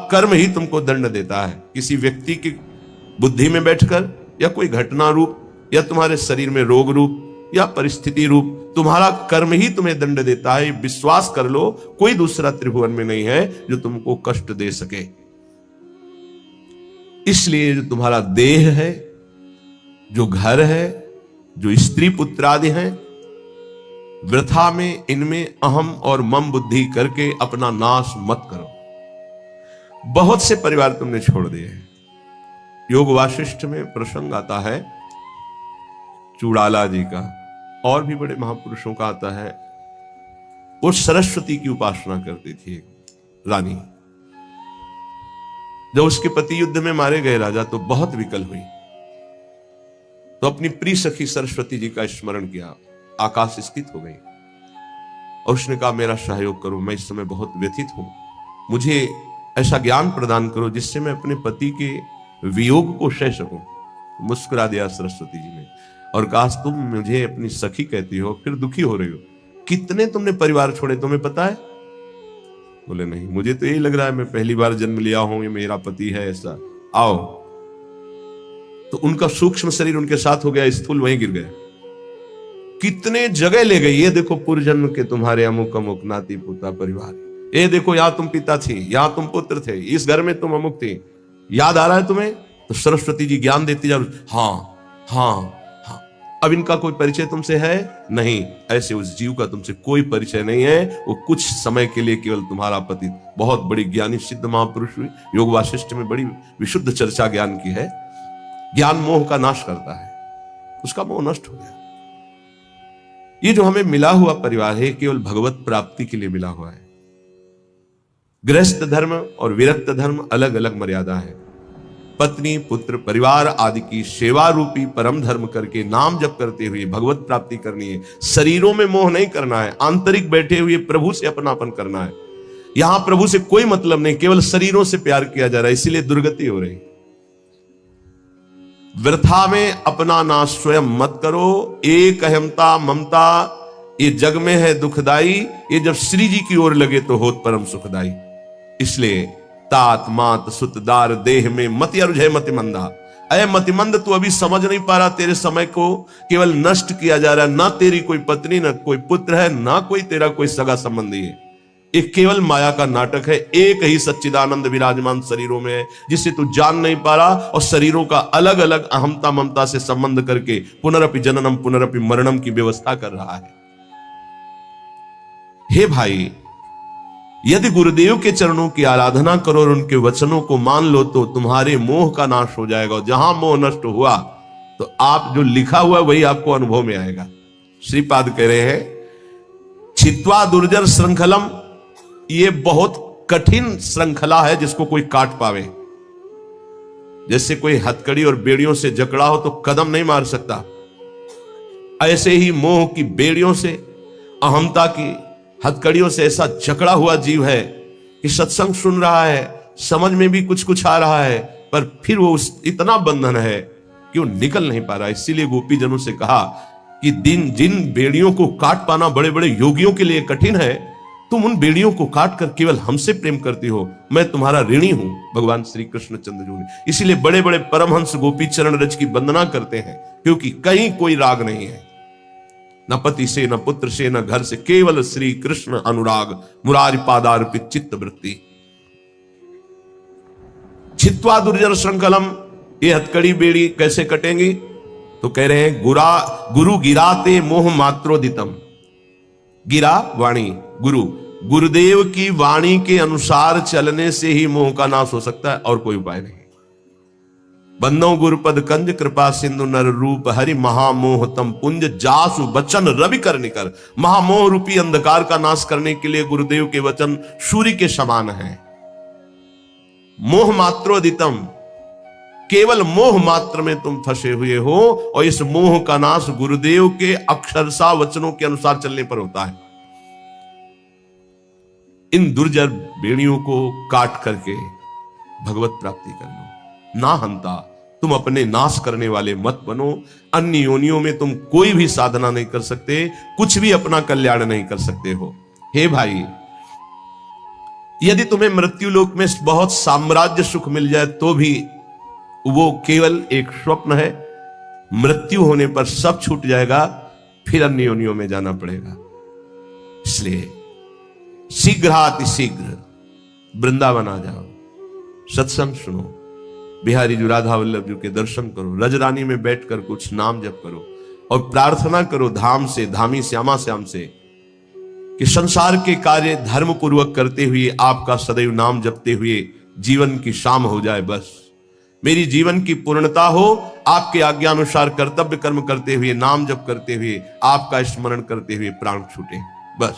कर्म ही तुमको दंड देता है, किसी व्यक्ति की बुद्धि में बैठकर या कोई घटना रूप या तुम्हारे शरीर में रोग रूप या परिस्थिति रूप तुम्हारा कर्म ही तुम्हें दंड देता है। विश्वास कर लो, कोई दूसरा त्रिभुवन में नहीं है जो तुमको कष्ट दे सके। इसलिए जो तुम्हारा देह है, जो घर है, जो स्त्री पुत्र आदि हैं, वृथा में इनमें अहम और मम बुद्धि करके अपना नाश मत करो। बहुत से परिवार तुमने छोड़ दिए हैं। योग वाशिष्ठ में प्रसंग आता है चूड़ाला जी का, और भी बड़े महापुरुषों का आता है। वो सरस्वती की उपासना करती थी रानी। जब उसके पति युद्ध में मारे गए राजा तो बहुत विकल हुई, तो अपनी प्रिय सखी सरस्वती जी का स्मरण किया, आकाश स्थित हो गई और उसने कहा मेरा सहयोग करो, मैं इस समय बहुत व्यथित हूं, मुझे ऐसा ज्ञान प्रदान करो जिससे मैं अपने पति के वियोग को सह सकूं। मुस्कुरा दिया सरस्वती जी ने और कहा तुम मुझे अपनी सखी कहती हो, फिर दुखी हो रही हो, कितने तुमने परिवार छोड़े तुम्हें पता है? बोले नहीं, मुझे तो यही लग रहा है मैं पहली बार जन्म लिया हूं, ये मेरा पति है ऐसा। आओ, तो उनका सूक्ष्म शरीर उनके साथ हो गया, स्थूल वहीं गिर गया। कितने जगह ले गई, ये देखो पूर्व जन्म के तुम्हारे अमुक अमुक नाती पोता परिवार, ये देखो यहां तुम पिता थी, यहां तुम पुत्र थे, इस घर में तुम अमुक थे, याद आ रहा है तुम्हें? तो सरस्वती जी ज्ञान देती जा, हाँ हाँ हाँ। अब इनका कोई परिचय तुमसे है नहीं, ऐसे उस जीव का तुमसे कोई परिचय नहीं है, वो कुछ समय के लिए केवल तुम्हारा पति। बहुत बड़ी ज्ञानी सिद्ध महापुरुष हुई, योग वाशिष्ठ में बड़ी विशुद्ध चर्चा ज्ञान की है। ज्ञान मोह का नाश करता है, उसका मोह नष्ट हो गया। ये जो हमें मिला हुआ परिवार है केवल भगवत प्राप्ति के लिए मिला हुआ है। गृहस्थ धर्म और विरक्त धर्म अलग अलग मर्यादा है। पत्नी पुत्र परिवार आदि की सेवा रूपी परम धर्म करके नाम जप करते हुए भगवत प्राप्ति करनी है। शरीरों में मोह नहीं करना है, आंतरिक बैठे हुए प्रभु से अपनापन करना है। यहां प्रभु से कोई मतलब नहीं, केवल शरीरों से प्यार किया जा रहा है, इसीलिए दुर्गति हो रही। वृथा में अपना नाश स्वयं मत करो। एक अहमता ममता ये जग में है दुखदाई, ये जब श्री जी की ओर लगे तो होत परम सुखदाई। इसलिए तात मात सुतदार देह में मति अरुझे मतिमंदा। अय मतिमंद, तू अभी समझ नहीं पा रहा, तेरे समय को केवल नष्ट किया जा रहा है। ना तेरी कोई पत्नी, ना कोई पुत्र है, ना कोई तेरा कोई सगा संबंधी है। एक केवल माया का नाटक है। एक ही सच्चिदानंद विराजमान शरीरों में है जिसे तू जान नहीं पा रहा, और शरीरों का अलग अलग अहमता ममता से संबंध करके पुनरपि जननम पुनरपि मरणम की व्यवस्था कर रहा है। हे भाई, यदि गुरुदेव के चरणों की आराधना करो और उनके वचनों को मान लो तो तुम्हारे मोह का नाश हो जाएगा। जहां मोह नष्ट हुआ तो आप जो लिखा हुआ वही आपको अनुभव में आएगा। श्रीपाद कह रहे हैं छित्वा दुर्जर श्रृंखलम, ये बहुत कठिन श्रृंखला है जिसको कोई काट पावे। जैसे कोई हथकड़ी और बेड़ियों से जकड़ा हो तो कदम नहीं मार सकता, ऐसे ही मोह की बेड़ियों से, अहमता की हथकड़ियों से ऐसा जकड़ा हुआ जीव है कि सत्संग सुन रहा है, समझ में भी कुछ कुछ आ रहा है, पर फिर वो इतना बंधन है कि वो निकल नहीं पा रहा। इसीलिए गोपी जनों से कहा कि जिन बेड़ियों को काट पाना बड़े बड़े योगियों के लिए कठिन है, तुम उन बेड़ियों को काट कर केवल हमसे प्रेम करती हो, मैं तुम्हारा ऋणी हूं। भगवान श्री कृष्ण चंद्र जी, इसीलिए बड़े बड़े परमहंस गोपी चरण रज की वंदना करते हैं, क्योंकि कहीं कोई राग नहीं है, न पति से, न पुत्र से, न घर से, केवल श्री कृष्ण अनुराग, मुरारी पादार्पित चित्त वृत्ति। छित्वा दुर्जन श्रृंखलम, ये हथकड़ी बेड़ी कैसे कटेंगी? तो कह रहे हैं गुरु गिराते मोह मात्रोदितम। गिरा वाणी, गुरुदेव की वाणी के अनुसार चलने से ही मोह का नाश हो सकता है, और कोई उपाय नहीं। बंदो गुरुपद कंज कृपा सिंधु नर रूप हरि महामोह तम पुंज जासु वचन रवि कर निकर। महामोह रूपी अंधकार का नाश करने के लिए गुरुदेव के वचन सूर्य के समान है। मोह मात्रोदितम, केवल मोह मात्र में तुम फंसे हुए हो, और इस मोह का नाश गुरुदेव के अक्षरशः वचनों के अनुसार चलने पर होता है। इन दुर्जर बेड़ियों को काट करके भगवत प्राप्ति कर लो। ना हंता, तुम अपने नाश करने वाले मत बनो। अन्य योनियों में तुम कोई भी साधना नहीं कर सकते, कुछ भी अपना कल्याण नहीं कर सकते हो। हे भाई, यदि तुम्हें मृत्यु लोक में बहुत साम्राज्य सुख मिल जाए तो भी वो केवल एक स्वप्न है। मृत्यु होने पर सब छूट जाएगा, फिर अन्य योनियों में जाना पड़ेगा। इसलिए शीघ्रातिशीघ्र वृंदावन आ जाओ, सत्संग सुनो, बिहारी जी राधा वल्लभ जी के दर्शन करो, रजरानी में बैठकर कुछ नाम जप करो और प्रार्थना करो धाम से, धामी श्यामा श्याम से कि संसार के कार्य धर्म पूर्वक करते हुए, आपका सदैव नाम जपते हुए जीवन की शाम हो जाए। बस मेरी जीवन की पूर्णता हो, आपके आज्ञानुसार कर्तव्य कर्म करते हुए, नाम जप करते हुए, आपका स्मरण करते हुए प्राण छूटे। बस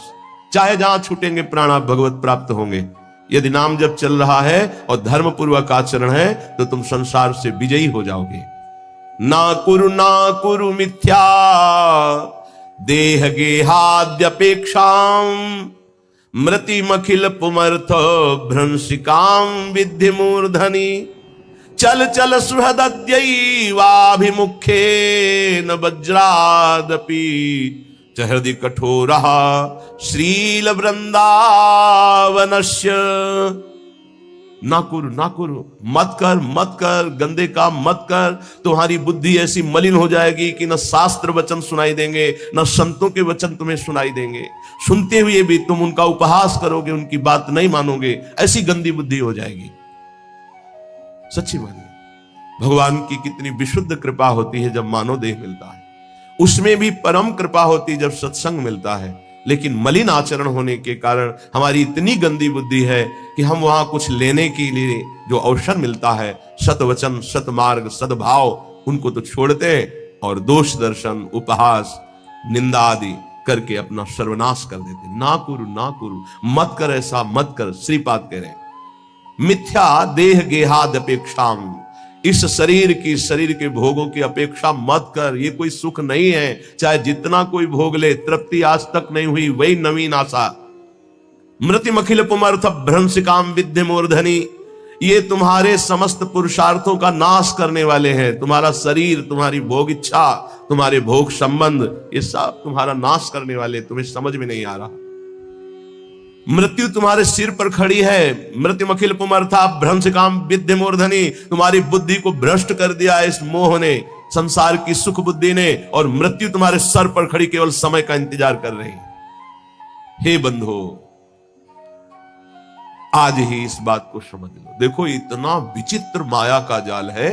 चाहे जहां छूटेंगे प्राण, आप भगवत प्राप्त होंगे। यदि नाम जप चल रहा है और धर्म पूर्वक आचरण है तो तुम संसार से विजयी हो जाओगे। ना कुरु मिथ्या देह गेहाद्यपेक्षाम मृतिमखिल पुमर्थ भ्रंशिकाम विद्धि मूर्धनि चल चल सुहृदद्यैवाभिमुखे न वज्रादपि हृदय कठोर श्रील वृंदावनस्य। ना कुरु, मत कर, गंदे काम मत कर। तुम्हारी बुद्धि ऐसी मलिन हो जाएगी कि न शास्त्र वचन सुनाई देंगे, न संतों के वचन तुम्हें सुनाई देंगे। सुनते हुए भी तुम उनका उपहास करोगे, उनकी बात नहीं मानोगे, ऐसी गंदी बुद्धि हो जाएगी। सच्ची मानिए, भगवान की कितनी विशुद्ध कृपा होती है जब मानव देह मिलता है, उसमें भी परम कृपा होती जब सत्संग मिलता है। लेकिन मलिन आचरण होने के कारण हमारी इतनी गंदी बुद्धि है कि हम वहां कुछ लेने के लिए जो अवसर मिलता है, सतवचन, सतमार्ग, सद्भाव, उनको तो छोड़ते हैं और दोष दर्शन, उपहास, निंदा आदि करके अपना सर्वनाश कर देते। ना कुरु, मत कर, ऐसा मत कर। श्रीपाद कह रहे मिथ्या देह गेहाद अपेक्षाम, इस शरीर के भोगों की अपेक्षा मत कर। ये कोई सुख नहीं है, चाहे जितना कोई भोग ले, तृप्ति आज तक नहीं हुई, वही नवीन आशा। मृतिमखिल पुमर्थ भ्रंशिकाम विद्धि मूर्धनि, ये तुम्हारे समस्त पुरुषार्थों का नाश करने वाले हैं। तुम्हारा शरीर, तुम्हारी भोग इच्छा, तुम्हारे भोग संबंध, ये सब तुम्हारा नाश करने वाले, तुम्हें समझ में नहीं आ रहा। मृत्यु तुम्हारे सिर पर खड़ी है। मृत्युमखिल पुमर्था भ्रंशिकाम विद्धि मूर्धनि, तुम्हारी बुद्धि को भ्रष्ट कर दिया इस मोह ने, संसार की सुख बुद्धि ने, और मृत्यु तुम्हारे सर पर खड़ी केवल समय का इंतजार कर रही है। हे बंधो, आज ही इस बात को समझ लो। देखो इतना विचित्र माया का जाल है।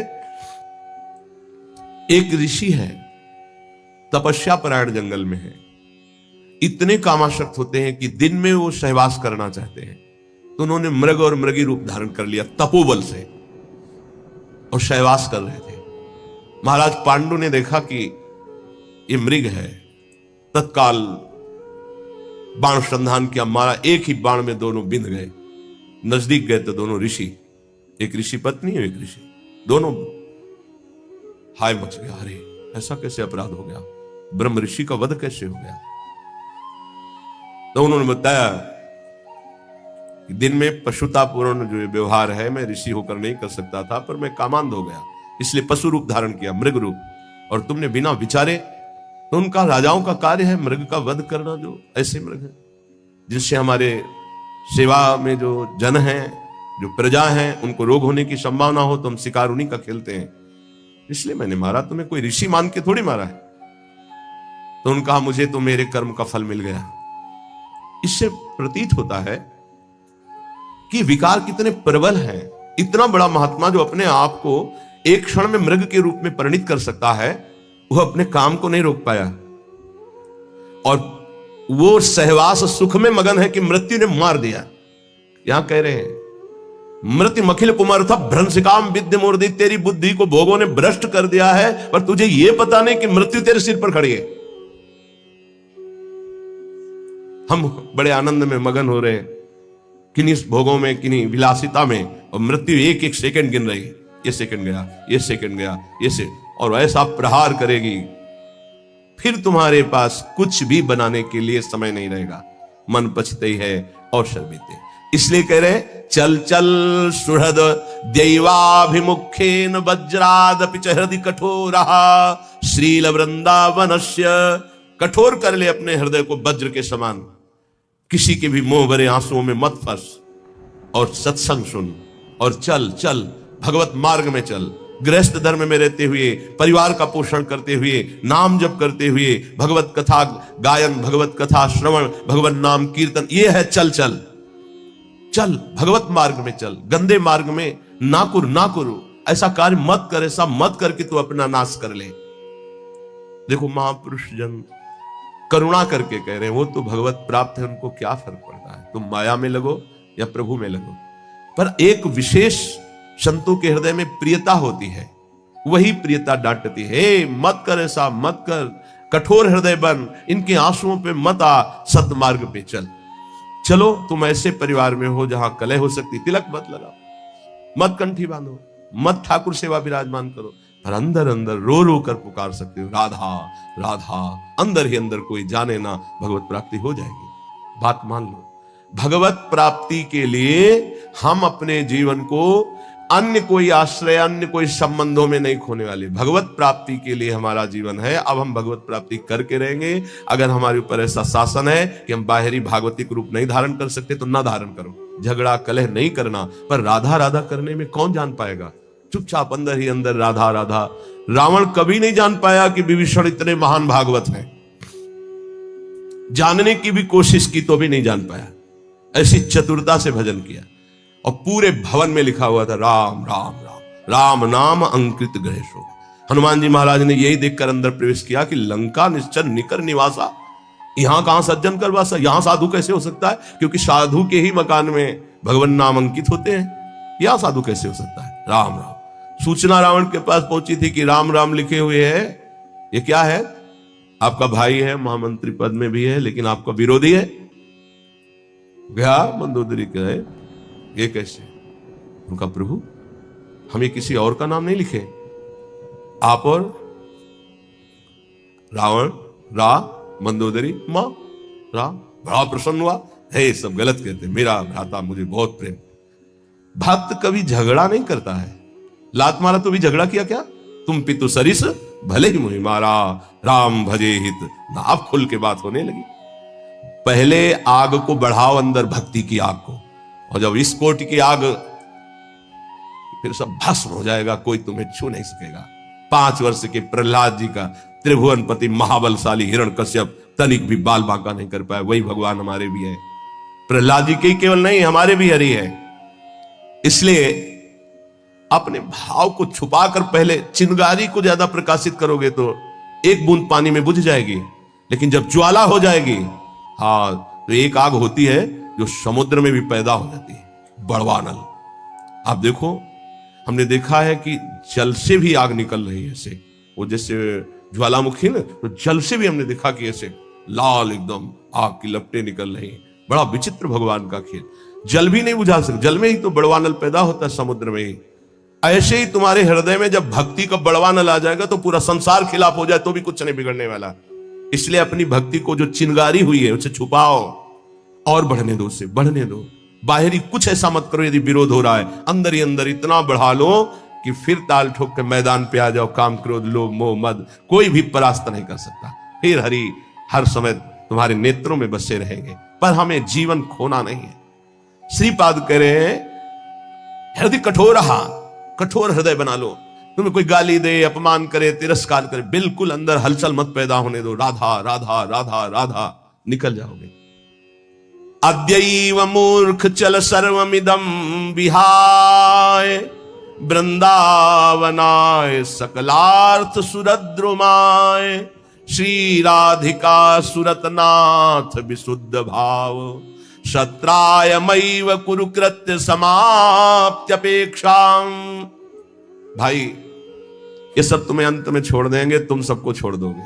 एक ऋषि है, तपस्या परायण जंगल में है, इतने कामासक्त होते हैं कि दिन में वो सहवास करना चाहते हैं, तो उन्होंने मृग और मृगी रूप धारण कर लिया तपोबल से और सहवास कर रहे थे। महाराज पांडु ने देखा कि ये मृग है, तत्काल बाण संधान किया, मारा, एक ही बाण में दोनों बिंध गए। नजदीक गए तो दोनों ऋषि, एक ऋषि पत्नी और एक ऋषि, दोनों हाय मच गया, अरे ऐसा कैसे अपराध हो गया, ब्रह्म ऋषि का वध कैसे हो गया। तो उन्होंने बताया कि दिन में पशुतापूर्ण जो व्यवहार है, मैं ऋषि होकर नहीं कर सकता था, पर मैं कामांध हो गया, इसलिए पशु रूप धारण किया, मृग रूप, और तुमने बिना विचारे, तो उनका राजाओं का कार्य है मृग का वध करना। जो ऐसे मृग हैं जिससे हमारे सेवा में जो जन हैं, जो प्रजा हैं, उनको रोग होने की संभावना हो, तो हम शिकार उन्हीं का खेलते हैं, इसलिए मैंने मारा। तुम्हें कोई ऋषि मान के थोड़ी मारा है। तो उन्होंने कहा मुझे तो मेरे कर्म का फल मिल गया। इससे प्रतीत होता है कि विकार कितने प्रबल हैं। इतना बड़ा महात्मा जो अपने आप को एक क्षण में मृग के रूप में परिणित कर सकता है, वह अपने काम को नहीं रोक पाया, और वो सहवास सुख में मगन है कि मृत्यु ने मार दिया। यहां कह रहे हैं मृत्यु मखिल पुमर्थ भ्रंशिकाम विद्धि मूर्धनि, तेरी बुद्धि को भोगों ने भ्रष्ट कर दिया है, पर तुझे यह पता नहीं कि मृत्यु तेरे सिर पर खड़ी है। हम बड़े आनंद में मगन हो रहे हैं, किन्हीं भोगों में, किन्हीं विलासिता में, और मृत्यु एक एक सेकंड गिन रही है, ये सेकंड गया, ये सेकंड गया, ये से, और ऐसा प्रहार करेगी, फिर तुम्हारे पास कुछ भी बनाने के लिए समय नहीं रहेगा। मन पछते है और शर्मिते। इसलिए कह रहे चल चल सुहृद दैवाभिमुखेन वज्रादपि च हृदि कठोरः श्रील वृंदावनस्य, कठोर कर ले अपने हृदय को वज्र के समान, किसी के भी मोह भरे आंसुओं में मत फंस। और सत्संग सुन और चल चल भगवत मार्ग में चल। गृहस्थ धर्म में रहते हुए, परिवार का पोषण करते हुए, नाम जप करते हुए, भगवत कथा गायन, भगवत कथा श्रवण, भगवत नाम कीर्तन, ये है चल चल चल, भगवत मार्ग में चल। गंदे मार्ग में ना करो, ऐसा कार्य मत कर, ऐसा मत करके तू अपना नाश कर ले। देखो महापुरुष जन करुणा करके कह रहे हैं, वो तो भगवत प्राप्त है, उनको क्या फर्क पड़ता है, तुम माया में लगो या प्रभु में लगो। पर एक विशेष संतों के हृदय में प्रियता होती है, वही प्रियता डांटती है, मत कर, ऐसा मत कर, कठोर हृदय बन, इनके आंसुओं पे मत आ, सतमार्ग पे चल। चलो तुम ऐसे परिवार में हो जहां कलह हो सकती, तिलक मत लगाओ, मत कंठी बांधो, मत ठाकुर सेवा विराजमान करो, पर अंदर अंदर रो रो कर पुकार सकते हो, राधा राधा, अंदर ही अंदर, कोई जाने ना, भगवत प्राप्ति हो जाएगी। बात मान लो। भगवत प्राप्ति के लिए हम अपने जीवन को अन्य कोई आश्रय, अन्य कोई संबंधों में नहीं खोने वाले। भगवत प्राप्ति के लिए हमारा जीवन है। अब हम भगवत प्राप्ति करके रहेंगे। अगर हमारे ऊपर ऐसा शासन है कि हम बाहरी भागवतिक रूप नहीं धारण कर सकते तो ना धारण करो, झगड़ा कलह नहीं करना। पर राधा राधा करने में कौन जान पाएगा? चुपचाप अंदर ही अंदर राधा राधा। रावण कभी नहीं जान पाया कि विभीषण इतने महान भागवत हैं, जानने की भी कोशिश की तो भी नहीं जान पाया। ऐसी चतुरता से भजन किया और पूरे भवन में लिखा हुआ था राम राम राम, राम नाम अंकित ग्रह शोभा। हनुमान जी महाराज ने यही देखकर अंदर प्रवेश किया कि लंका निश्चर निकर निवासा, यहां कहां सज्जन कर वासा, यहां साधु कैसे हो सकता है? क्योंकि साधु के ही मकान में भगवान नाम अंकित होते हैं, यहां साधु कैसे हो सकता है? राम राम। सूचना रावण के पास पहुंची थी कि राम राम लिखे हुए है, ये क्या है? आपका भाई है, महामंत्री पद में भी है, लेकिन आपका विरोधी है। गया मंदोदरी कहे ये कैसे? उनका प्रभु हम ये किसी और का नाम नहीं लिखे, आप और रावण, रा मंदोदरी मां राम। बड़ा प्रसन्न हुआ, है सब गलत कहते, मेरा भ्राता मुझे बहुत प्रेम। भक्त कभी झगड़ा नहीं करता है। लात मारा तो भी झगड़ा किया क्या? तुम पितु सरिस भले ही मुहि मारा, राम भजे हित, नाभ खुल के बात होने लगी। पहले आग को बढ़ाओ, अंदर भक्ति की आग को, और जब इस कोटि की आग, फिर सब भस्म हो जाएगा, कोई तुम्हें छू नहीं सकेगा। 5 वर्ष के प्रहलाद जी का त्रिभुवनपति महाबलशाली हिरण्यकश्यप तनिक भी बाल बांका नहीं कर पाया। वही भगवान हमारे भी है, प्रहलाद जी के केवल नहीं, हमारे भी हरि है। इसलिए अपने भाव को छुपाकर पहले चिंगारी को ज्यादा प्रकाशित करोगे तो एक बूंद पानी में बुझ जाएगी, लेकिन जब ज्वाला हो जाएगी, हाँ, तो एक आग होती है जो समुद्र में भी पैदा हो जाती है, बड़वानल। आप देखो, हमने देखा है कि जल से भी आग निकल रही है, ऐसे वो जैसे ज्वालामुखी ना, तो जल से भी हमने देखा कि ऐसे लाल एकदम आग की लपटें निकल रही है। बड़ा विचित्र भगवान का खेल। जल भी नहीं बुझा सकते, जल में ही तो बड़वानल पैदा होता है, समुद्र में ही। ऐसे ही तुम्हारे हृदय में जब भक्ति का बड़वानल आ जाएगा तो पूरा संसार खिलाफ हो जाए तो भी कुछ नहीं बिगड़ने वाला। इसलिए अपनी भक्ति को जो चिंगारी हुई है उसे छुपाओ और बढ़ने दो, उसे बढ़ने दो। बाहरी कुछ ऐसा मत करो, यदि विरोध हो रहा है अंदर ही अंदर इतना बढ़ा लो कि फिर ताल ठोक के मैदान पे आ जाओ। काम क्रोध लोभ मोह मद कोई भी परास्त नहीं कर सकता। फिर हरि हर समय तुम्हारे नेत्रों में बसे रहेंगे। पर हमें जीवन खोना नहीं है। श्रीपाद कह रहे हैं, हृदय कठोर, कठोर हृदय बना लो। तुम्हें कोई गाली दे, अपमान करे, तिरस्कार करे, बिल्कुल अंदर हलचल मत पैदा होने दो। राधा राधा राधा राधा, निकल जाओगे। अद्यैव मूर्ख चल सर्वमिदं विहाय, वृंदावनाय सकलार्थ सुरद्रुमाय, श्री राधिका सुरतनाथ विशुद्ध भाव, शत्रायमैव कुरुकृत्य समाप्त्यपेक्षां। भाई ये सब तुम्हें अंत में छोड़ देंगे, तुम सबको छोड़ दोगे।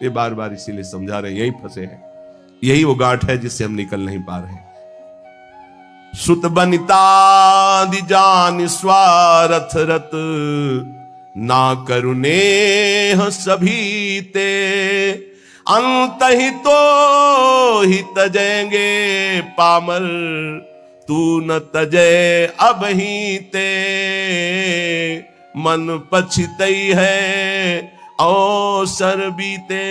ये बार बार इसीलिए समझा रहे हैं, यही फंसे हैं, यही वो गांठ है जिससे हम निकल नहीं पा रहे। सुत बनिता दिजान स्वार्थ रत, ना करुणे सभी ते, अंत ही तो ही तजेंगे पामर, तू न तजे अब ही ते, मन पछतई है अवसर बीते।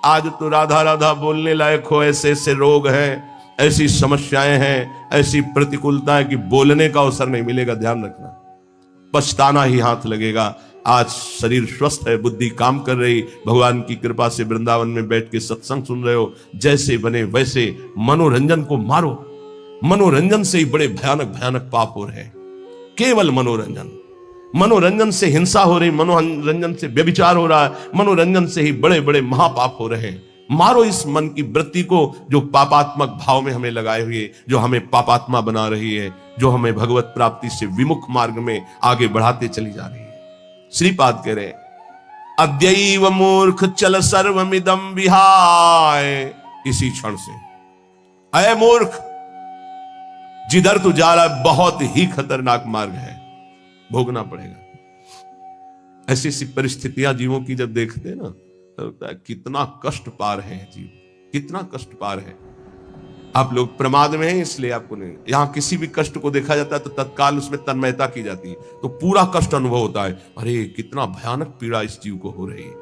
आज तो राधा राधा बोलने लायक हो, ऐसे ऐसे रोग हैं, ऐसी समस्याएं हैं, ऐसी प्रतिकूलता है कि बोलने का अवसर नहीं मिलेगा। ध्यान रखना, पछताना ही हाथ लगेगा। आज शरीर स्वस्थ है, बुद्धि काम कर रही, भगवान की कृपा से वृंदावन में बैठ के सत्संग सुन रहे हो, जैसे बने वैसे मनोरंजन को मारो। मनोरंजन से ही बड़े भयानक भयानक पाप हो रहे हैं। केवल मनोरंजन, मनोरंजन से हिंसा हो रही, मनोरंजन से व्यभिचार हो रहा है, मनोरंजन से ही बड़े बड़े महापाप हो रहे हैं। मारो इस मन की वृत्ति को जो पापात्मक भाव में हमें लगाए हुए, जो हमें पापात्मा बना रही है, जो हमें भगवत प्राप्ति से विमुख मार्ग में आगे बढ़ाते चली जा रही है। श्रीपाद कह रहे, अद्यैव मूर्ख चल सर्वमिदं विहाय। इसी क्षण से, अय मूर्ख, जिधर तू जा रहा है बहुत ही खतरनाक मार्ग है, भोगना पड़ेगा। ऐसी ऐसी परिस्थितियां जीवों की जब देखते हैं ना, तो लगता है कितना कष्ट पार है जीव, कितना कष्ट पार है। आप लोग प्रमाद में हैं इसलिए आपको नहीं, यहां किसी भी कष्ट को देखा जाता है तो तत्काल उसमें तन्मयता की जाती है, तो पूरा कष्ट अनुभव होता है। अरे कितना भयानक पीड़ा इस जीव को हो रही है,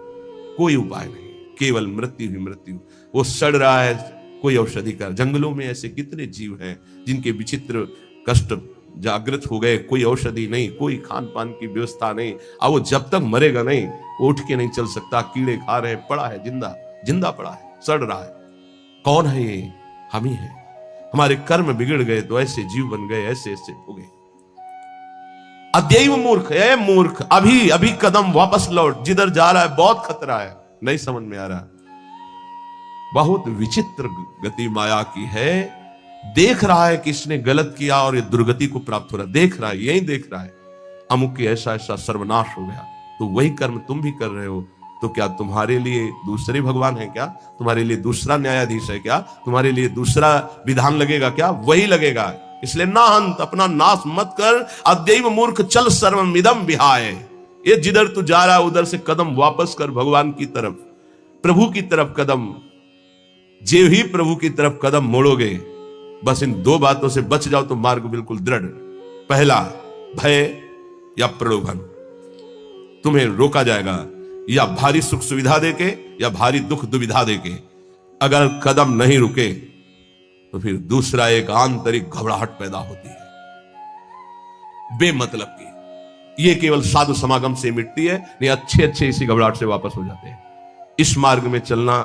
कोई उपाय नहीं, केवल मृत्यु ही मृत्यु। वो सड़ रहा है, कोई औषधि का। जंगलों में ऐसे कितने जीव हैं जिनके विचित्र कष्ट जागृत हो गए, कोई औषधि नहीं, कोई खान पान की व्यवस्था नहीं। अब वो जब तक मरेगा नहीं, उठ के नहीं चल सकता, कीड़े खा रहे, पड़ा है, जिंदा जिंदा पड़ा है, सड़ रहा है। कौन है ये? हम ही है। हमारे कर्म बिगड़ गए तो ऐसे जीव बन गए, ऐसे ऐसे हो गए। अद्यैव मूर्ख, ऐ मूर्ख, अभी अभी कदम वापस लौट, जिधर जा रहा है बहुत खतरा है, नहीं समझ में आ रहा। बहुत विचित्र गति माया की है। देख रहा है कि इसने गलत किया और ये दुर्गति को प्राप्त हो रहा है, देख रहा है, यही देख रहा है, अमुक के ऐसा ऐसा सर्वनाश हो गया। तो वही कर्म तुम भी कर रहे हो, तो क्या तुम्हारे लिए दूसरे भगवान है क्या? तुम्हारे लिए दूसरा न्यायाधीश है क्या? तुम्हारे लिए दूसरा विधान लगेगा क्या? वही लगेगा। इसलिए ना हंत, अपना नाश मत कर। अद्यैव मूर्ख चल सर्वमिदं विहाय। ये जिधर तू जा रहा है उधर से कदम वापस कर, भगवान की तरफ, प्रभु की तरफ कदम। जे ही प्रभु की तरफ कदम मोड़ोगे, बस इन दो बातों से बच जाओ तो मार्ग बिल्कुल दृढ़। पहला, भय या प्रलोभन, तुम्हें रोका जाएगा या भारी सुख सुविधा देके या भारी दुख दुविधा देके। अगर कदम नहीं रुके तो फिर दूसरा एक आंतरिक घबराहट पैदा होती है बेमतलब की। ये केवल साधु समागम से मिटती है, नहीं अच्छे अच्छे इसी घबराहट से वापस हो जाते हैं। इस मार्ग में चलना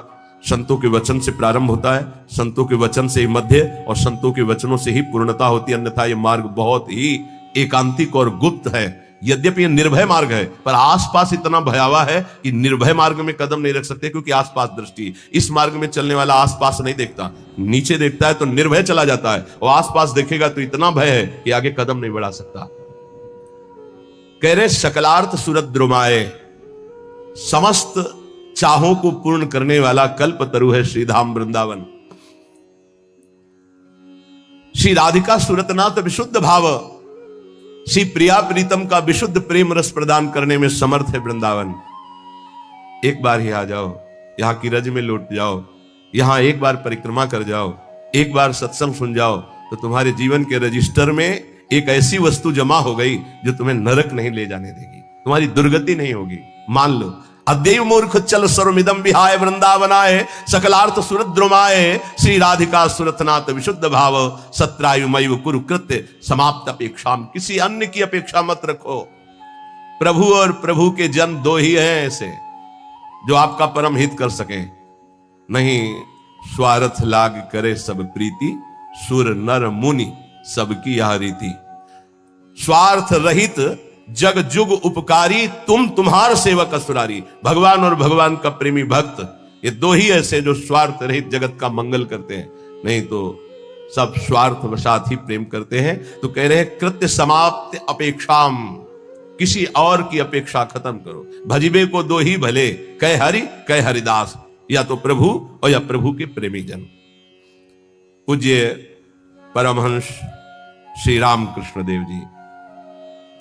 संतों के वचन से प्रारंभ होता है, संतों के वचन से ही मध्य और संतों के वचनों से ही पूर्णता होती है। अन्यथा यह मार्ग बहुत ही एकांतिक और गुप्त है। यद्यपि यह निर्भय मार्ग है, पर आसपास इतना भयावह है कि निर्भय मार्ग में कदम नहीं रख सकते, क्योंकि आसपास दृष्टि। इस मार्ग में चलने वाला आसपास नहीं देखता, नीचे देखता है तो निर्भय चला जाता है, और आसपास देखेगा तो इतना भय है कि आगे कदम नहीं बढ़ा सकता। कह रहे सकलार्थ सुरत द्रुमाए, समस्त चाहों को पूर्ण करने वाला कल्पतरु है श्रीधाम वृंदावन। श्री राधिका सुरतनाथ विशुद्ध भाव, श्री प्रिया प्रीतम का विशुद्ध प्रेम रस प्रदान करने में समर्थ है वृंदावन। एक बार ही आ जाओ, यहां की रज में लौट जाओ, यहां एक बार परिक्रमा कर जाओ, एक बार सत्संग सुन जाओ, तो तुम्हारे जीवन के रजिस्टर में एक ऐसी वस्तु जमा हो गई जो तुम्हें नरक नहीं ले जाने देगी, तुम्हारी दुर्गति नहीं होगी। मान लो, अद्यैव मूर्ख चल सर्वमिदं विहाय वृंदावनाय, सकलार्थ सुरत द्रुमाय, श्री राधिका सुरतनाथ विशुद्ध भाव, सत्रायुमैव कुरु कृत्य समाप्त अपेक्षा। किसी अन्य की अपेक्षा मत रखो। प्रभु और प्रभु के जन दो ही हैं ऐसे जो आपका परम हित कर सके। नहीं स्वार्थ लाग करे सब प्रीति, सुर नर मुनि सबकी यह रीति। स्वार्थ रहित जग जुग उपकारी, तुम तुम्हार सेवक असुरारी। भगवान और भगवान का प्रेमी भक्त, ये दो ही ऐसे जो स्वार्थ रहित जगत का मंगल करते हैं, नहीं तो सब स्वार्थ वशात ही प्रेम करते हैं। तो कह रहे हैं कृत्य समाप्त अपेक्षाम, किसी और की अपेक्षा खत्म करो। भजिबे को दो ही भले, कह हरि कह हरिदास, या तो प्रभु और या प्रभु के प्रेमी जन। पूज्य परमहंस श्री राम कृष्ण देव जी,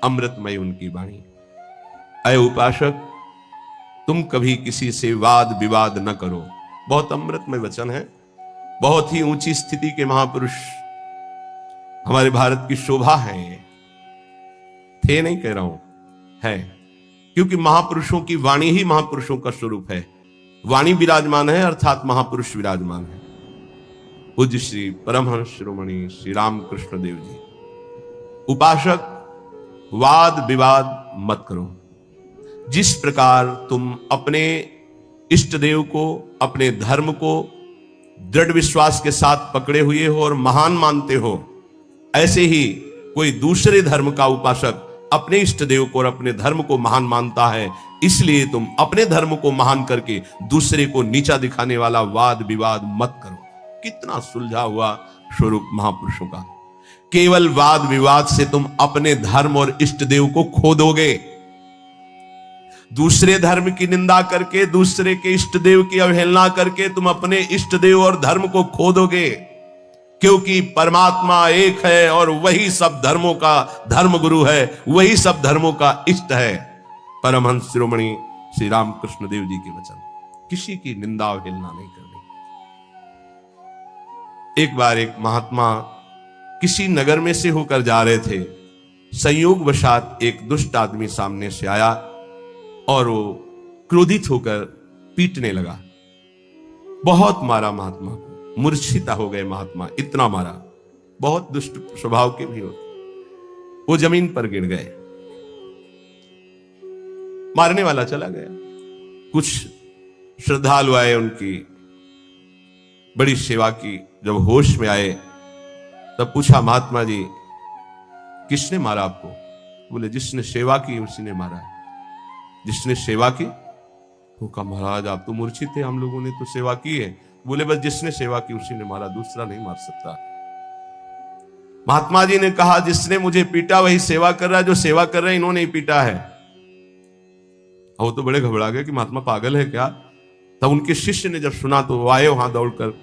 अमृतमय उनकी वाणी। अय उपासक, तुम कभी किसी से वाद विवाद न करो। बहुत अमृतमय वचन है, बहुत ही ऊंची स्थिति के महापुरुष हमारे भारत की शोभा है। ये थे नहीं कह रहा हूं, है, क्योंकि महापुरुषों की वाणी ही महापुरुषों का स्वरूप है। वाणी विराजमान है अर्थात महापुरुष विराजमान है। पूज्य श्री परमहंस शिरोमणि श्री रामकृष्ण देव जी। उपासक, वाद विवाद मत करो। जिस प्रकार तुम अपने इष्ट देव को, अपने धर्म को दृढ़ विश्वास के साथ पकड़े हुए हो और महान मानते हो, ऐसे ही कोई दूसरे धर्म का उपासक अपने इष्ट देव को और अपने धर्म को महान मानता है। इसलिए तुम अपने धर्म को महान करके दूसरे को नीचा दिखाने वाला वाद विवाद मत करो। कितना सुलझा हुआ स्वरूप महापुरुषों का। केवल वाद विवाद से तुम अपने धर्म और इष्ट देव को खो दोगे। दूसरे धर्म की निंदा करके, दूसरे के इष्ट देव की अवहेलना करके तुम अपने इष्ट देव और धर्म को खो दोगे। क्योंकि परमात्मा एक है और वही सब धर्मों का धर्म गुरु है, वही सब धर्मों का इष्ट है। परमहंस शिरोमणि श्री रामकृष्ण देव जी के वचन। किसी की निंदा अवहेलना नहीं करनी। एक बार एक महात्मा किसी नगर में से होकर जा रहे थे। संयोगवशात एक दुष्ट आदमी सामने से आया और वो क्रोधित होकर पीटने लगा। बहुत मारा महात्मा को, मूर्छिता हो गए महात्मा, इतना मारा। बहुत दुष्ट स्वभाव के भी होते। वो जमीन पर गिर गए। मारने वाला चला गया। कुछ श्रद्धालु आए, उनकी बड़ी सेवा की। जब होश में आए तब पूछा, महात्मा जी किसने मारा आपको? बोले, जिसने सेवा की उसी ने मारा है। जिसने सेवा की? वो कहा, महाराज आप तो मूर्छित थे, हम लोगों ने तो सेवा की है। बोले, बस जिसने सेवा की उसी ने मारा, दूसरा नहीं मार सकता। महात्मा जी ने कहा, जिसने मुझे पीटा वही सेवा कर रहा है, जो सेवा कर रहे हैं इन्होंने ही पीटा है। वो तो बड़े घबरा गए कि महात्मा पागल है क्या। तब उनके शिष्य ने जब सुना तो वो आए वहां दौड़कर।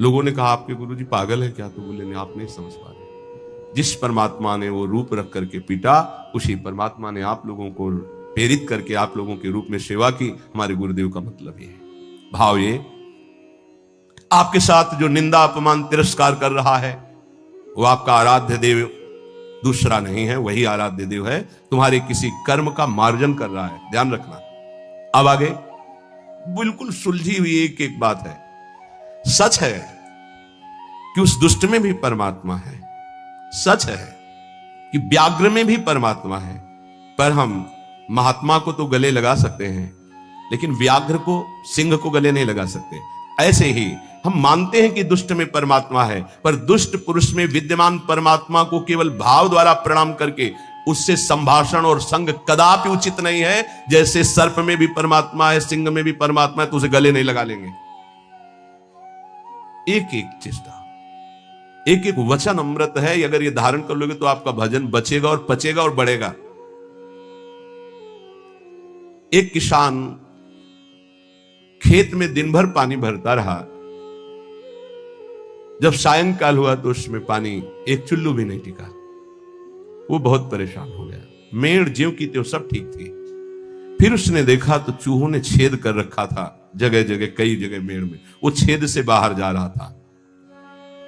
लोगों ने कहा, आपके गुरु जी पागल है क्या? तो बोले, नहीं, आप नहीं समझ पा रहे। जिस परमात्मा ने वो रूप रख करके पीटा, उसी परमात्मा ने आप लोगों को प्रेरित करके आप लोगों के रूप में सेवा की। हमारे गुरुदेव का मतलब ये है। भाव ये, आपके साथ जो निंदा अपमान तिरस्कार कर रहा है वो आपका आराध्य देव दूसरा नहीं है, वही आराध्य देव है। तुम्हारे किसी कर्म का मार्जन कर रहा है, ध्यान रखना। अब आगे बिल्कुल सुलझी हुई एक एक बात है। सच है कि उस दुष्ट में भी परमात्मा है। सच है कि व्याघ्र में भी परमात्मा है। पर हम महात्मा को तो गले लगा सकते हैं, लेकिन व्याघ्र को, सिंह को गले नहीं लगा सकते। ऐसे ही हम मानते हैं कि दुष्ट में परमात्मा है, पर दुष्ट पुरुष में विद्यमान परमात्मा को केवल भाव द्वारा प्रणाम करके उससे संभाषण और संग कदापि उचित नहीं है। जैसे सर्प में भी परमात्मा है, सिंह में भी परमात्मा है, तो उसे गले नहीं लगा लेंगे। एक एक चेष्टा, एक एक वचन अमृत है। अगर ये धारण कर लोगे तो आपका भजन बचेगा और पचेगा और बढ़ेगा। एक किसान खेत में दिन भर पानी भरता रहा। जब सायंकाल हुआ तो उसमें पानी एक चुल्लू भी नहीं टिका। वो बहुत परेशान हो गया। मेड़ ज्यों की त्यों सब ठीक थी। फिर उसने देखा तो चूहों ने छेद कर रखा था जगह जगह, कई जगह मेड़ में। वो छेद से बाहर जा रहा था।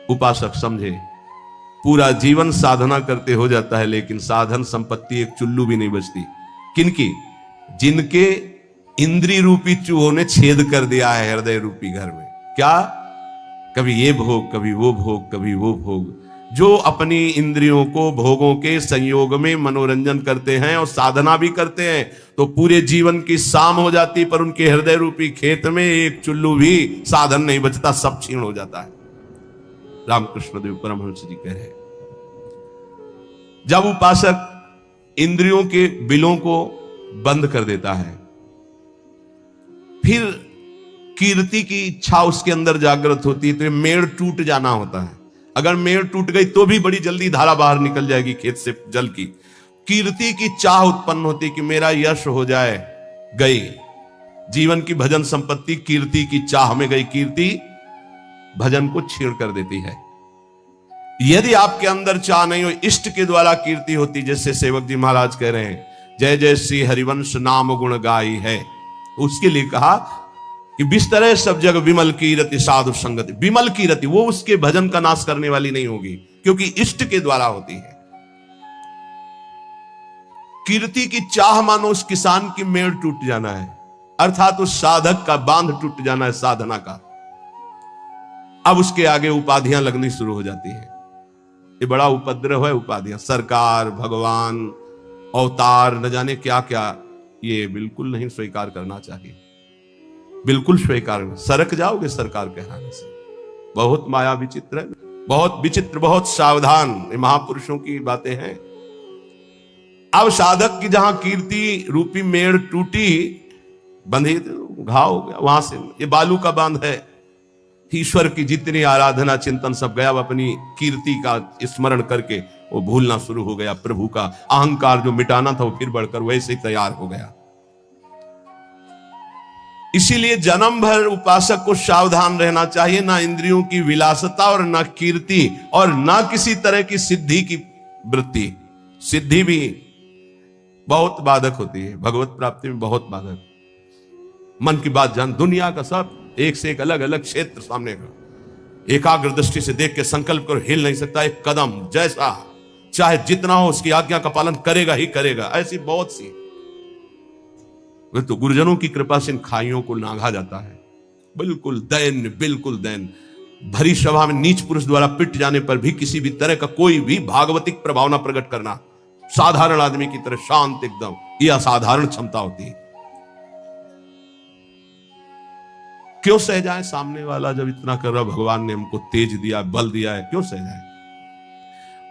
उपासक समझे, पूरा जीवन साधना करते हो जाता है, लेकिन साधन संपत्ति एक चुल्लू भी नहीं बचती। किनकी? जिनके इंद्रिय रूपी चूहों ने छेद कर दिया है हृदय रूपी घर में। क्या? कभी ये भोग, कभी वो भोग, कभी वो भोग। जो अपनी इंद्रियों को भोगों के संयोग में मनोरंजन करते हैं और साधना भी करते हैं, तो पूरे जीवन की शाम हो जाती, पर उनके हृदय रूपी खेत में एक चुल्लू भी साधन नहीं बचता, सब क्षीण हो जाता है। रामकृष्ण देव परमहंस जी कह रहे हैं, जब उपासक इंद्रियों के बिलों को बंद कर देता है, फिर कीर्ति की इच्छा उसके अंदर जागृत होती है, तो मेड़ टूट जाना होता है। अगर मेड़ टूट गई तो भी बड़ी जल्दी धारा बाहर निकल जाएगी खेत से जल की। कीर्ति की चाह उत्पन्न होती कि मेरा यश हो जाए। गई जीवन की भजन संपत्ति कीर्ति की चाह में गई। कीर्ति भजन को छीण कर देती है। यदि आपके अंदर चाह नहीं हो, इष्ट के द्वारा कीर्ति होती, जैसे सेवक जी महाराज कह रहे हैं, जय जय श्री हरिवंश नाम गुण गाई है, उसके लिए कहा कि बिस्तरे सब जग विमल कीरति साधु संगति। विमल कीरति वो उसके भजन का नाश करने वाली नहीं होगी, क्योंकि इष्ट के द्वारा होती है। कीर्ति की चाह मानो उस किसान की मेड़ टूट जाना है, अर्थात उस साधक का बांध टूट जाना है साधना का। अब उसके आगे उपाधियां लगनी शुरू हो जाती हैं। ये बड़ा उपद्रव है, उपाधियां, सरकार, भगवान, अवतार, न जाने क्या क्या। ये बिल्कुल नहीं स्वीकार करना चाहिए, बिल्कुल स्वीकार नहीं। सरक जाओगे सरकार कहलाने से। बहुत माया विचित्र है, बहुत विचित्र, बहुत सावधान। ये महापुरुषों की बातें हैं। अब साधक की जहां कीर्ति रूपी मेड़ टूटी, बंधे घाव हो गया, वहां से ये बालू का बांध है। ईश्वर की जितनी आराधना चिंतन सब गया, अब अपनी कीर्ति का स्मरण करके वो भूलना शुरू हो गया। प्रभु का अहंकार जो मिटाना था वो फिर बढ़कर वैसे ही तैयार हो गया। इसीलिए जन्म भर उपासक को सावधान रहना चाहिए, ना इंद्रियों की विलासता और ना कीर्ति और ना किसी तरह की सिद्धि की वृत्ति। सिद्धि भी बहुत बाधक होती है, भगवत प्राप्ति में बहुत बाधक। मन की बात जान, दुनिया का सब एक से एक अलग अलग क्षेत्र सामने का, एकाग्र दृष्टि से देख के संकल्प कर हिल नहीं सकता एक कदम। जैसा चाहे जितना हो उसकी आज्ञा का पालन करेगा ही करेगा। ऐसी बहुत सी, तो गुरुजनों की कृपा से इन खाइयों को नांगा जाता है। बिल्कुल दैन, बिल्कुल दैन। भरी सभा में नीच पुरुष द्वारा पिट जाने पर भी किसी भी तरह का कोई भी भागवतिक प्रभाव न प्रकट करना, साधारण आदमी की तरह शांत एकदम, यह असाधारण क्षमता होती है। क्यों सह जाए सामने वाला जब इतना कर रहा? भगवान ने हमको तेज दिया, बल दिया है, क्यों सह जाए?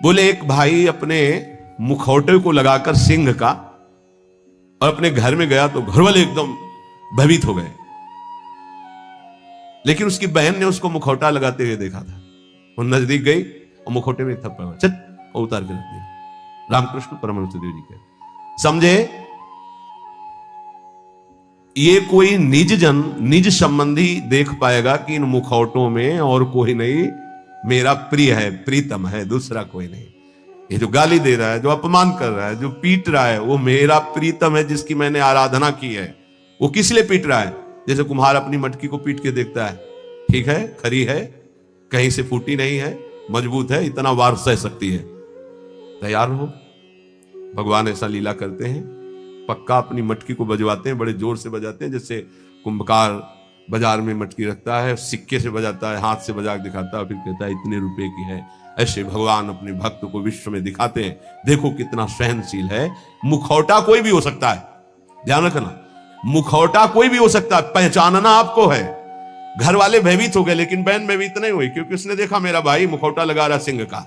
बोले एक भाई अपने मुखौटे को लगाकर सिंह का और अपने घर में गया तो घर वाले एकदम भयभीत हो गए, लेकिन उसकी बहन ने उसको मुखौटा लगाते हुए देखा था। वो नजदीक गई और मुखौटे में थप्पड़ मारा, चल, और उतार के रख दिया। रामकृष्ण परमहंस देव जी के समझे, ये कोई निज जन, निज संबंधी देख पाएगा कि इन मुखौटों में और कोई नहीं, मेरा प्रिय है, प्रीतम है, दूसरा कोई नहीं। ये जो गाली दे रहा है, जो अपमान कर रहा है, जो पीट रहा है, वो मेरा प्रीतम है जिसकी मैंने आराधना की है। वो किस लिए पीट रहा है? जैसे कुम्हार अपनी मटकी को पीट के देखता है, ठीक है, खरी है, कहीं से फूटी नहीं है, मजबूत है, इतना वार सह सकती है, तैयार हो। भगवान ऐसा लीला करते हैं, पक्का अपनी मटकी को बजवाते हैं, बड़े जोर से बजाते हैं, जैसे कुंभकार बाजार में मटकी रखता है, सिक्के से बजाता है, हाथ से बजा के दिखाता है, फिर कहता है इतने रुपए की है। ऐसे भगवान अपने भक्त को विश्व में दिखाते हैं, देखो कितना सहनशील है। मुखौटा कोई भी हो सकता है, ध्यान रखना, मुखौटा कोई भी हो सकता है, पहचानना आपको है। घर वाले भयभीत हो गए, लेकिन बहन भयभीत नहीं हुई, क्योंकि उसने देखा मेरा भाई मुखौटा लगा रहा सिंह का।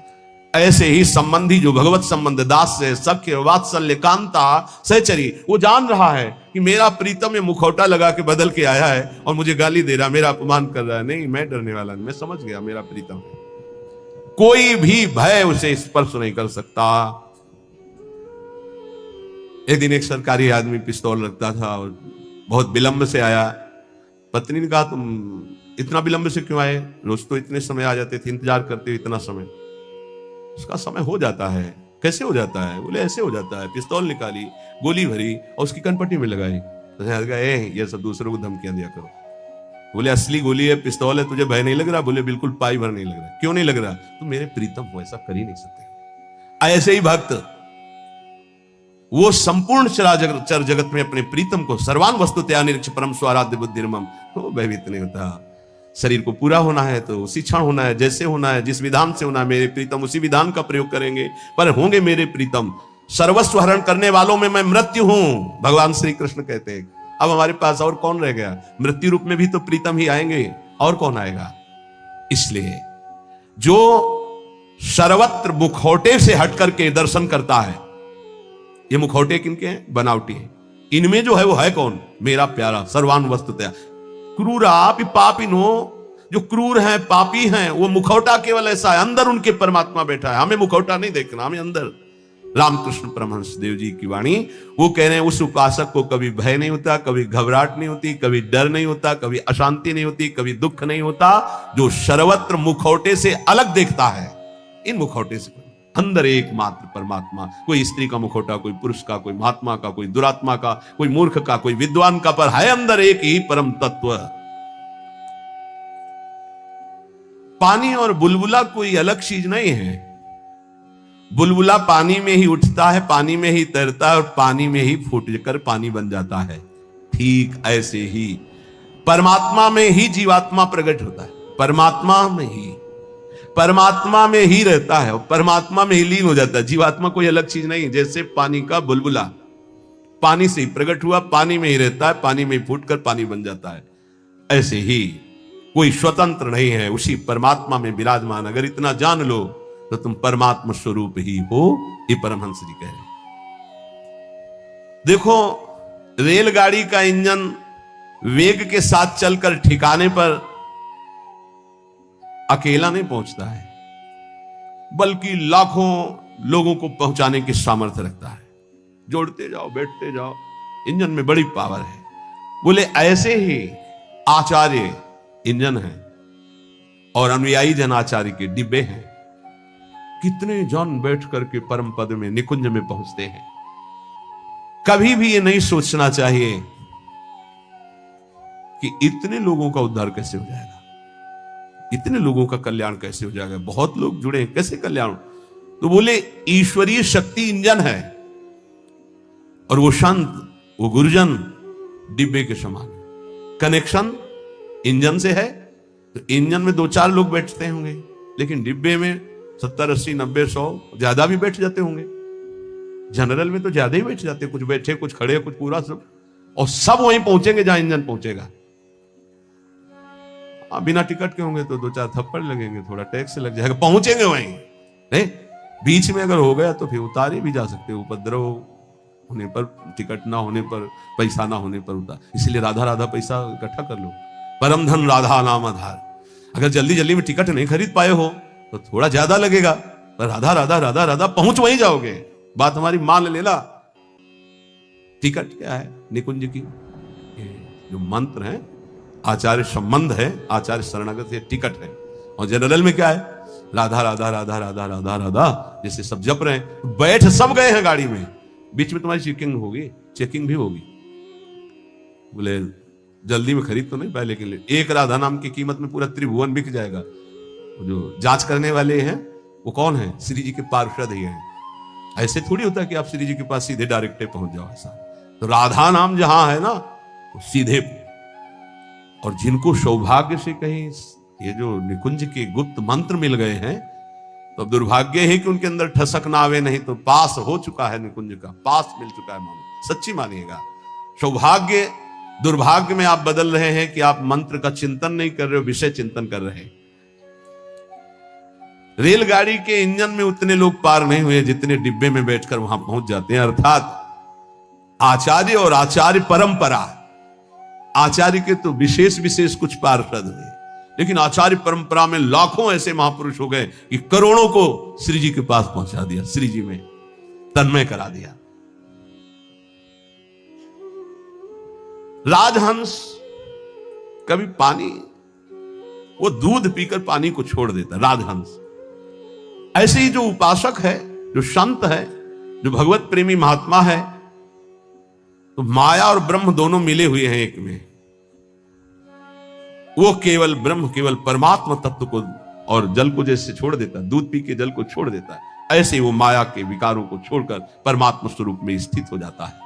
ऐसे ही संबंधी जो भगवत संबंध, दास से सख्य, वात्सल्य, कांता, सहचरी, वो जान रहा है कि मेरा प्रीतम ये मुखौटा लगा के बदल के आया है और मुझे गाली दे रहा, मेरा अपमान कर रहा है। नहीं, मैं डरने वाला नहीं, मैं समझ गया मेरा प्रीतम है। कोई भी भय उसे स्पर्श नहीं कर सकता। एक दिन एक सरकारी आदमी पिस्तौल रखता था और बहुत विलंब से आया। पत्नी ने कहा, तुम इतना विलंब से क्यों आए? रोज तो इतने समय आ जाते थे, इंतजार करते हुए इतना समय। उसका समय हो जाता है। कैसे हो जाता है? बोले ऐसे हो जाता है। पिस्तौल निकाली, गोली भरी और उसकी कनपट्टी में लगाई। तो ये सब दूसरों को धमकियां दिया करो। बोले असली गोली है, पिस्तौल है, तुझे भय नहीं लग रहा? बोले बिल्कुल पाई भर नहीं लग रहा। क्यों नहीं लग रहा? तुम मेरे प्रीतम हो, ऐसा कर ही नहीं सकते। ऐसे ही भक्त, वो संपूर्ण चर जगत में अपने प्रीतम को सर्वान वस्तुतया निरीक्ष परम स्वाराध्य बुद्धिर्मम, तो भयभीत नहीं होता। शरीर को पूरा होना है तो उसी क्षण होना है, जैसे होना है, जिस विधान से होना है। मेरे प्रीतम उसी विधान का प्रयोग करेंगे, पर होंगे मेरे प्रीतम। सर्वस्व हरण करने वालों में मैं मृत्यु हूं, भगवान श्री कृष्ण कहते हैं। अब हमारे पास और कौन रह गया? मृत्यु रूप में भी तो प्रीतम ही आएंगे, और कौन आएगा? इसलिए जो सर्वत्र मुखौटे से हट करके दर्शन करता है, ये मुखौटे किनके हैं? बनावटी हैं। इनमें जो है वो है कौन? मेरा प्यारा, सर्वान वस्तुतया। क्रूरापि पापिनो, जो क्रूर हैं, पापी हैं, वो मुखौटा केवल ऐसा है, अंदर उनके परमात्मा बैठा है। हमें मुखौटा नहीं देखना, हमें अंदर। रामकृष्ण परमहंस देव जी की वाणी, वो कह रहे हैं उस उपासक को कभी भय नहीं होता, कभी घबराहट नहीं होती, कभी डर नहीं होता, कभी अशांति नहीं होती, कभी दुख नहीं होता, जो सर्वत्र मुखौटे से अलग देखता है। इन मुखौटे से अंदर एकमात्र परमात्मा। कोई स्त्री का मुखौटा, कोई पुरुष का, कोई महात्मा का, कोई दुरात्मा का, कोई मूर्ख का, कोई विद्वान का, पर है अंदर एक ही परम तत्व। पानी और बुलबुला कोई अलग चीज नहीं है। बुलबुला पानी में ही उठता है, पानी में ही तैरता है और पानी में ही फूट कर पानी बन जाता है। ठीक ऐसे ही परमात्मा में ही जीवात्मा प्रकट होता है। परमात्मा में ही रहता है और परमात्मा में ही लीन हो जाता है। जीवात्मा कोई अलग चीज नहीं। जैसे पानी का बुलबुला पानी से ही प्रकट हुआ, पानी में ही रहता है, पानी में ही फूटकर पानी बन जाता है, ऐसे ही कोई स्वतंत्र नहीं है, उसी परमात्मा में विराजमान। अगर इतना जान लो तो तुम परमात्मा स्वरूप ही हो, ये परमहंस जी कह रहे। देखो, रेलगाड़ी का इंजन वेग के साथ चलकर ठिकाने पर अकेला नहीं पहुंचता है, बल्कि लाखों लोगों को पहुंचाने की सामर्थ्य रखता है। जोड़ते जाओ, बैठते जाओ, इंजन में बड़ी पावर है। बोले ऐसे ही आचार्य इंजन है और अनुयायी जन आचार्य के डिब्बे हैं। कितने जन बैठ करके परम पद में, निकुंज में पहुंचते हैं। कभी भी ये नहीं सोचना चाहिए कि इतने लोगों का उद्धार कैसे हो जाएगा, इतने लोगों का कल्याण कैसे हो जाएगा, बहुत लोग जुड़े हैं, कैसे कल्याण। तो बोले ईश्वरीय शक्ति इंजन है और वो संत, वो गुरुजन डिब्बे के समान। कनेक्शन इंजन से है तो इंजन में 2-4 लोग बैठते होंगे, लेकिन डिब्बे में 70, 80, 90, 100 ज्यादा भी बैठ जाते होंगे। जनरल में तो ज्यादा ही बैठ जाते, कुछ बैठे, कुछ खड़े, कुछ पूरा सब, और सब वहीं पहुंचेंगे जहां इंजन पहुंचेगा। बिना टिकट के होंगे तो 2-4 थप्पड़ लगेंगे, थोड़ा टैक्स लग जाएगा, पहुंचेंगे वहीं। नहीं, बीच में अगर हो गया तो फिर उतारे भी जा सकते, उपद्रव होने पर, टिकट ना होने पर, पैसा ना होने पर उतार। इसलिए राधा राधा पैसा इकट्ठा कर लो, परम धन राधा नाम आधार। अगर जल्दी जल्दी में टिकट नहीं खरीद पाए हो तो थोड़ा ज्यादा लगेगा, पर राधा राधा राधा राधा पहुंच वहीं जाओगे। बात हमारी मान लेला। टिकट क्या है? निकुंज की जो मंत्र है, आचार्य संबंध है, आचार्य शरणागत है, टिकट है। और जनरल में क्या है? राधा राधा राधा राधा राधा राधा, जैसे सब जप रहे हैं, बैठ सब गए हैं गाड़ी में, बीच में तुम्हारी चेकिंग भी होगी। बोले जल्दी में खरीद तो नहीं पाए, लेकिन एक राधा नाम की कीमत में पूरा त्रिभुवन बिक जाएगा। जो जांच करने वाले हैं वो कौन है? श्री जी के पार्षद ही हैं। ऐसे थोड़ी होता है कि आप श्री जी के पास सीधे डायरेक्ट पहुंच जाओ, ऐसा। तो राधा नाम जहां है ना, वो सीधे। और जिनको सौभाग्य से कहीं ये जो निकुंज के गुप्त मंत्र मिल गए हैं, तो अब दुर्भाग्य है कि उनके अंदर ठसक ना आवे, नहीं तो पास हो चुका है, निकुंज का पास मिल चुका है। मानो सच्ची मानिएगा। सौभाग्य दुर्भाग्य में आप बदल रहे हैं कि आप मंत्र का चिंतन नहीं कर रहे हो, विषय चिंतन कर रहे हैं। रेलगाड़ी के इंजन में उतने लोग पार नहीं हुए जितने डिब्बे में बैठकर वहां पहुंच जाते हैं। अर्थात आचार्य और आचार्य परंपरा, आचार्य के तो विशेष विशेष कुछ पार्षद हुए, लेकिन आचार्य परंपरा में लाखों ऐसे महापुरुष हो गए कि करोड़ों को श्री जी के पास पहुंचा दिया, श्री जी में तन्मय करा दिया। राजहंस कभी पानी, वो दूध पीकर पानी को छोड़ देता, राजहंस। ऐसे ही जो उपासक है, जो संत है, जो भगवत प्रेमी महात्मा है, तो माया और ब्रह्म दोनों मिले हुए हैं एक में। वो केवल ब्रह्म, केवल परमात्मा तत्व को और जल को जैसे छोड़ देता है, दूध पी के जल को छोड़ देता है, ऐसे ही वो माया के विकारों को छोड़कर परमात्मा स्वरूप में स्थित हो जाता है।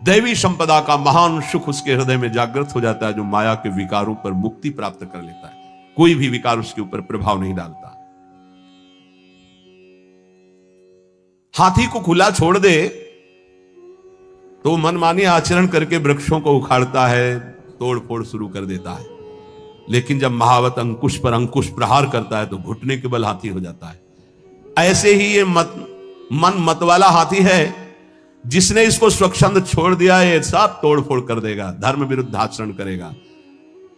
दैवी संपदा का महान सुख उसके हृदय में जागृत हो जाता है, जो माया के विकारों पर मुक्ति प्राप्त कर लेता है। कोई भी विकार उसके ऊपर प्रभाव नहीं डालता। हाथी को खुला छोड़ दे तो मनमानी आचरण करके वृक्षों को उखाड़ता है, तोड़ फोड़ शुरू कर देता है। लेकिन जब महावत अंकुश पर अंकुश प्रहार करता है तो घुटने के बल हाथी हो जाता है। ऐसे ही ये मन मत वाला हाथी है, जिसने इसको स्वच्छंद छोड़ दिया है, सब तोड़ फोड़ कर देगा, धर्म विरुद्ध आचरण करेगा।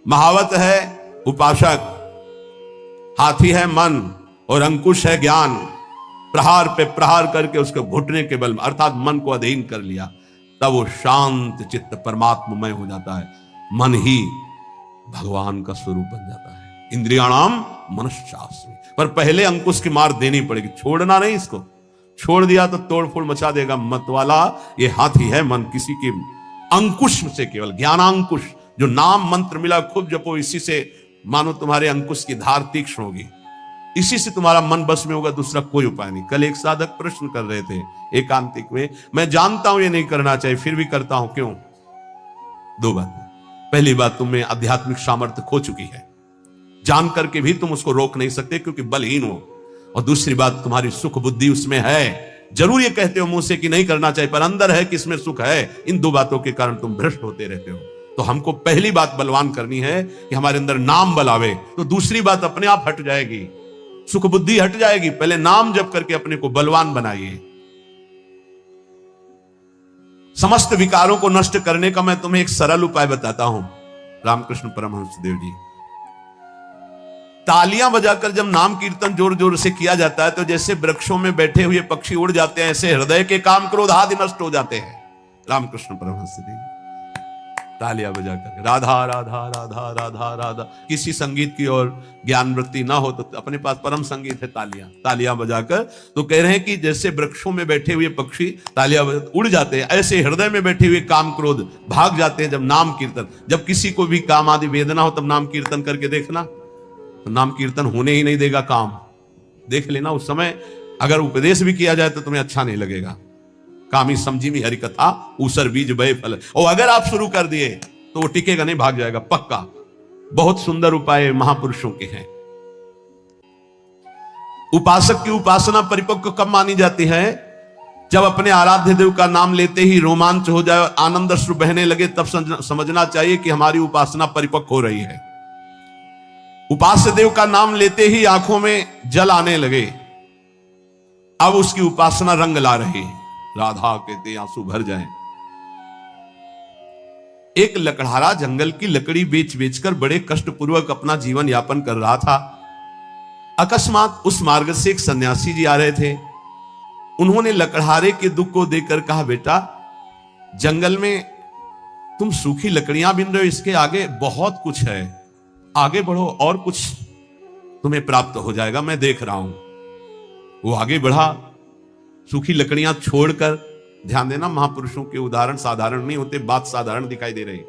महावत है उपासक, हाथी है मन और अंकुश है ज्ञान। प्रहार पे प्रहार करके उसके घुटने के बल, अर्थात मन को अधीन कर लिया, तब वो शांत चित्त परमात्ममय हो जाता है। मन ही भगवान का स्वरूप बन जाता है। इंद्रियाणाम मनश्चास्मि, पर पहले अंकुश की मार देनी पड़ेगी, छोड़ना नहीं। इसको छोड़ दिया तो तोड़ फोड़ मचा देगा। मत वाला ये हाथी है मन, किसी के अंकुश से, केवल ज्ञानांकुश, जो नाम मंत्र मिला खूब जपो, इसी से मानो तुम्हारे अंकुश की धार तीक्ष्ण होगी, इसी से तुम्हारा मन बस में होगा, दूसरा कोई उपाय नहीं। कल एक साधक प्रश्न कर रहे थे एकांतिक में, मैं जानता हूं ये नहीं करना चाहिए, फिर भी करता हूं, क्यों? दो बातें। पहली बात, तुम्हें आध्यात्मिक सामर्थ्य खो चुकी है, जान करके भी तुम उसको रोक नहीं सकते क्योंकि बलहीन हो। और दूसरी बात, तुम्हारी सुख बुद्धि उसमें है। जरूर ये कहते हो मुंह से कि नहीं करना चाहिए, पर अंदर है कि इसमें सुख है। इन दो बातों के कारण तुम भ्रष्ट होते रहते हो। तो हमको पहली बात बलवान करनी है कि हमारे अंदर नाम बल आवे, तो दूसरी बात अपने आप हट जाएगी, सुख बुद्धि हट जाएगी। पहले नाम जप करके अपने को बलवान बनाइए। समस्त विकारों को नष्ट करने का मैं तुम्हें एक सरल उपाय बताता हूं। रामकृष्ण परमहंस देव जी, तालियां बजाकर जब नाम कीर्तन जोर जोर से किया जाता है तो जैसे वृक्षों में बैठे हुए पक्षी उड़ जाते हैं, ऐसे हृदय के काम क्रोध आदि नष्ट हो जाते हैं। रामकृष्ण परमहंस देव जी तालियां बजाकर राधा राधा राधा राधा राधा, किसी संगीत की और ज्ञान वृत्ति ना हो तो अपने पास परम संगीत है तालियां, तालियां बजाकर। तो कह रहे हैं कि जैसे वृक्षों में बैठे हुए पक्षी तालियां उड़ जाते हैं, ऐसे हृदय में बैठे हुए काम क्रोध भाग जाते हैं जब नाम कीर्तन। जब किसी को भी काम आदि वेदना हो तब नाम कीर्तन करके देखना, तो नाम कीर्तन होने ही नहीं देगा काम। देख लेना उस समय अगर उपदेश भी किया जाए तो तुम्हें अच्छा नहीं लगेगा। कामी समझी में हरि कथा ऊसर बीज बय फल, और अगर आप शुरू कर दिए तो वो टिकेगा नहीं, भाग जाएगा पक्का। बहुत सुंदर उपाय महापुरुषों के हैं। उपासक की उपासना परिपक्व कब मानी जाती है? जब अपने आराध्य देव का नाम लेते ही रोमांच हो जाए, आनंद अश्रु बहने लगे, तब समझना चाहिए कि हमारी उपासना परिपक्व हो रही है। उपास्य देव का नाम लेते ही आंखों में जल आने लगे, अब उसकी उपासना रंग ला रही है। राधा कहते आंसू भर जाएं। एक लकड़हारा जंगल की लकड़ी बेच बेचकर बड़े कष्टपूर्वक अपना जीवन यापन कर रहा था। अकस्मात उस मार्ग से एक सन्यासी जी आ रहे थे। उन्होंने लकड़हारे के दुख को देखकर कहा, बेटा जंगल में तुम सूखी लकड़ियां बिन रहे हो, इसके आगे बहुत कुछ है, आगे बढ़ो और कुछ तुम्हें प्राप्त हो जाएगा, मैं देख रहा हूं। वो आगे बढ़ा, सूखी लकड़ियां छोड़कर। ध्यान देना, महापुरुषों के उदाहरण साधारण नहीं होते, बात साधारण दिखाई दे रही।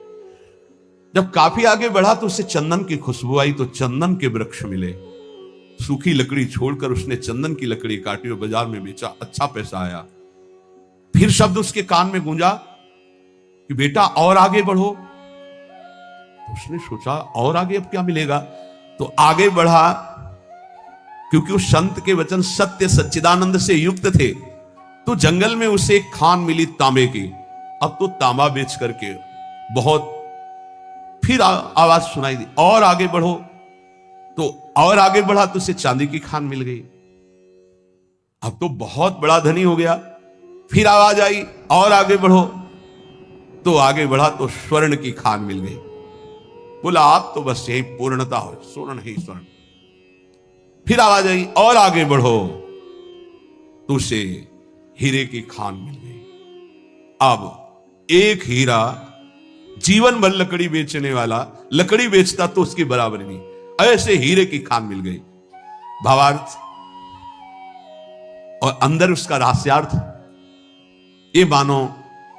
जब काफी आगे बढ़ा तो उससे चंदन की खुशबू आई, तो चंदन के वृक्ष मिले। सूखी लकड़ी छोड़कर उसने चंदन की लकड़ी काटी और बाजार में बेचा, अच्छा पैसा आया। फिर शब्द उसके कान में गूंजा कि बेटा और आगे बढ़ो। तो उसने सोचा और आगे अब क्या मिलेगा, तो आगे बढ़ा। क्योंकि उस संत के वचन सत्य सच्चिदानंद से युक्त थे, तो जंगल में उसे एक खान मिली तांबे की। अब तो तांबा बेच करके बहुत, फिर आवाज सुनाई दी और आगे बढ़ो, तो और आगे बढ़ा तो उसे चांदी की खान मिल गई। अब तो बहुत बड़ा धनी हो गया। फिर आवाज आई और आगे बढ़ो, तो आगे बढ़ा तो स्वर्ण की खान मिल गई। बोला आप तो बस यही पूर्णता हो, स्वर्ण ही स्वर्ण। फिर आवाज आई और आगे बढ़ो, तो उसे हीरे की खान मिल गई। अब एक हीरा जीवन भर लकड़ी बेचने वाला लकड़ी बेचता तो उसकी बराबरी नहीं, ऐसे हीरे की खान मिल गई। भावार्थ और अंदर उसका रहस्यार्थ, ये मानो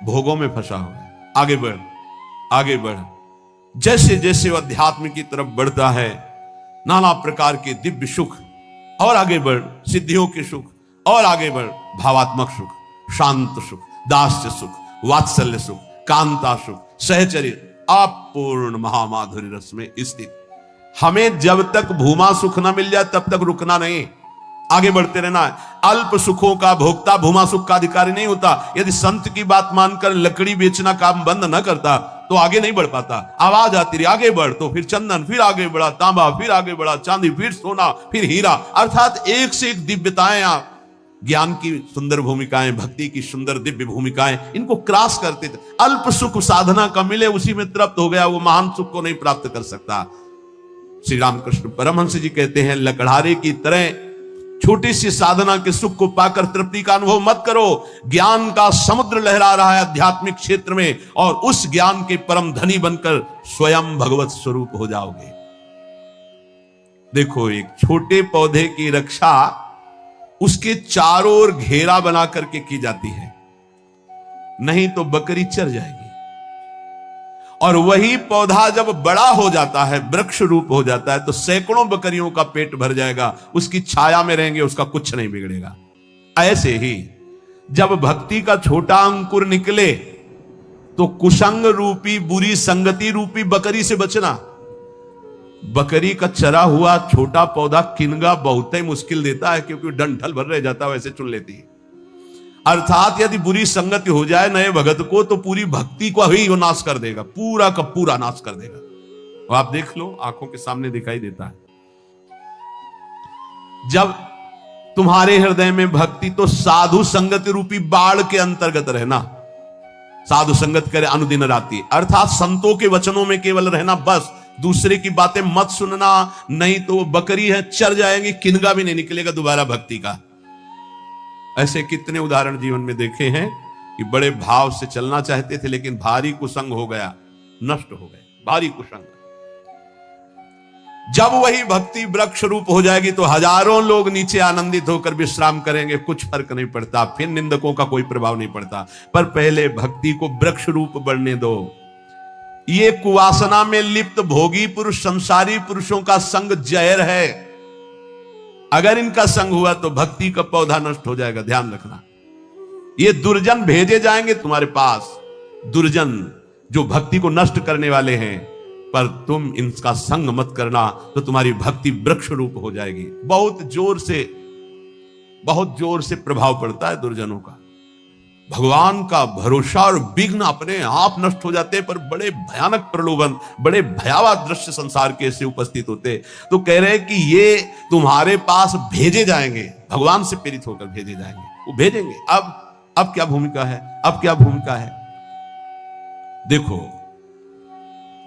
भोगों में फंसा हुआ है। आगे बढ़ आगे बढ़। जैसे जैसे वह अध्यात्म की तरफ बढ़ता है, नाना प्रकार के दिव्य सुख, और आगे बढ़ सिद्धियों के सुख, और आगे बढ़ भावात्मक सुख, शांत सुख, दास्य सुख, वात्सल्य सुख, कांता सुख, सहचर्य, अपूर्ण महामाधुर्य रस में स्थित। हमें जब तक भूमा सुख ना मिल जाए तब तक रुकना नहीं, आगे बढ़ते रहना है। अल्प सुखों का भोक्ता भूमा सुख का अधिकारी नहीं होता। यदि संत की बात मानकर लकड़ी बेचना काम बंद न करता तो आगे नहीं बढ़ पाता। आवाज आती रही आगे बढ़, तो फिर चंदन, फिर आगे बढ़ा तांबा, फिर आगे बढ़ा चांदी, फिर सोना, फिर हीरा, अर्थात एक से एक दिव्यताएं, ज्ञान की सुंदर भूमिकाएं, भक्ति की सुंदर दिव्य भूमिकाएं, इनको क्रॉस करते थे। अल्प सुख साधना का मिले उसी में तृप्त हो गया, वो महान सुख को नहीं प्राप्त कर सकता। श्री रामकृष्ण परमहंस जी कहते हैं, लकड़हारे की तरह छोटी सी साधना के सुख को पाकर तृप्ति का अनुभव मत करो। ज्ञान का समुद्र लहरा रहा है आध्यात्मिक क्षेत्र में, और उस ज्ञान के परम धनी बनकर स्वयं भगवत स्वरूप हो जाओगे। देखो, एक छोटे पौधे की रक्षा उसके चारों ओर घेरा बना करके की जाती है, नहीं तो बकरी चर जाएगी। और वही पौधा जब बड़ा हो जाता है, वृक्ष रूप हो जाता है, तो सैकड़ों बकरियों का पेट भर जाएगा, उसकी छाया में रहेंगे, उसका कुछ नहीं बिगड़ेगा। ऐसे ही जब भक्ति का छोटा अंकुर निकले तो कुसंग रूपी बुरी संगति रूपी बकरी से बचना। बकरी का चरा हुआ छोटा पौधा किनगा बहुत ही मुश्किल देता है, क्योंकि डंठल भर रह जाता है, वैसे चुन लेती है। अर्थात यदि बुरी संगति हो जाए नए भगत को तो पूरी भक्ति को ही वो नाश कर देगा, पूरा का पूरा नाश कर देगा। तो आप देख लो, आंखों के सामने दिखाई देता है। जब तुम्हारे हृदय में भक्ति, तो साधु संगति रूपी बाढ़ के अंतर्गत रहना। साधु संगत करे अनुदिन राति, अर्थात संतों के वचनों में केवल रहना, बस दूसरे की बातें मत सुनना, नहीं तो वो बकरी है, चर जाएंगी, किनगा भी नहीं निकलेगा दोबारा भक्ति का। ऐसे कितने उदाहरण जीवन में देखे हैं कि बड़े भाव से चलना चाहते थे, लेकिन भारी कुसंग हो गया, नष्ट हो गए, भारी कुसंग। जब वही भक्ति वृक्ष रूप हो जाएगी तो हजारों लोग नीचे आनंदित होकर विश्राम करेंगे, कुछ फर्क नहीं पड़ता, फिर निंदकों का कोई प्रभाव नहीं पड़ता। पर पहले भक्ति को वृक्ष रूप बढ़ने दो। ये कुवासना में लिप्त भोगी पुरुष, संसारी पुरुषों का संग जहर है। अगर इनका संग हुआ तो भक्ति का पौधा नष्ट हो जाएगा, ध्यान रखना। ये दुर्जन भेजे जाएंगे तुम्हारे पास, दुर्जन जो भक्ति को नष्ट करने वाले हैं, पर तुम इनका संग मत करना तो तुम्हारी भक्ति वृक्ष रूप हो जाएगी। बहुत जोर से प्रभाव पड़ता है दुर्जनों का। भगवान का भरोसा और विघ्न अपने आप नष्ट हो जाते हैं, पर बड़े भयानक प्रलोभन, बड़े भयावह दृश्य संसार के ऐसे उपस्थित होते। तो कह रहे हैं कि ये तुम्हारे पास भेजे जाएंगे, भगवान से प्रेरित होकर भेजे जाएंगे, वो भेजेंगे। अब क्या भूमिका है, अब क्या भूमिका है? देखो,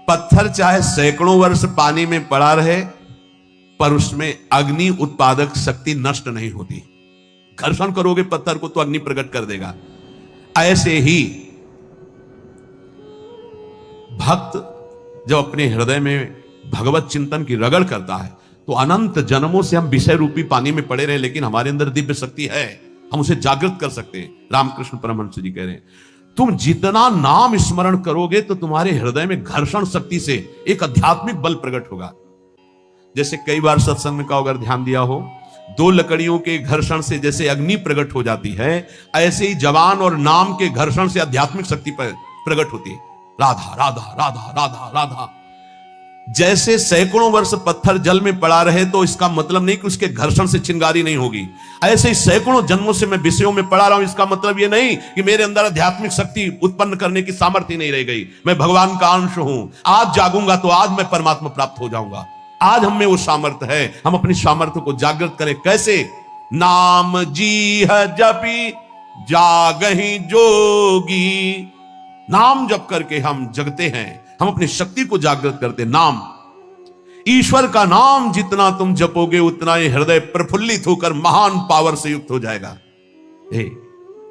पत्थर चाहे सैकड़ों वर्ष पानी में पड़ा रहे, पर उसमें अग्नि उत्पादक शक्ति नष्ट नहीं होती। घर्षण करोगे पत्थर को तो अग्नि प्रकट कर देगा। ऐसे ही भक्त जब अपने हृदय में भगवत चिंतन की रगड़ करता है तो अनंत जन्मों से हम विषय रूपी पानी में पड़े रहे, लेकिन हमारे अंदर दिव्य शक्ति है, हम उसे जागृत कर सकते हैं। रामकृष्ण परमहंस जी कह रहे हैं, तुम जितना नाम स्मरण करोगे तो तुम्हारे हृदय में घर्षण शक्ति से एक आध्यात्मिक बल प्रकट होगा। जैसे कई बार सत्संग का अगर ध्यान दिया हो, दो लकड़ियों के घर्षण से जैसे अग्नि प्रकट हो जाती है, ऐसे ही जवान और नाम के घर्षण से आध्यात्मिक शक्ति प्रकट होती है। राधा राधा राधा राधा राधा। जैसे सैकड़ों वर्ष पत्थर जल में पड़ा रहे तो इसका मतलब नहीं कि उसके घर्षण से चिंगारी नहीं होगी। ऐसे ही सैकड़ों जन्मों से मैं विषयों में पड़ा रहा हूं, इसका मतलब यह नहीं कि मेरे अंदर आध्यात्मिक शक्ति उत्पन्न करने की सामर्थ्य नहीं रह गई। मैं भगवान का अंश हूं, आज जागूंगा तो आज मैं परमात्मा प्राप्त हो जाऊंगा। आज हम में वो सामर्थ्य है, हम अपनी सामर्थ्य को जागृत करें। कैसे? नाम जी है जपी जागहि जोगी। नाम जप करके हम जगते हैं, हम अपनी शक्ति को जागृत करते। नाम, ईश्वर का नाम जितना तुम जपोगे उतना ये हृदय प्रफुल्लित होकर महान पावर से युक्त हो जाएगा।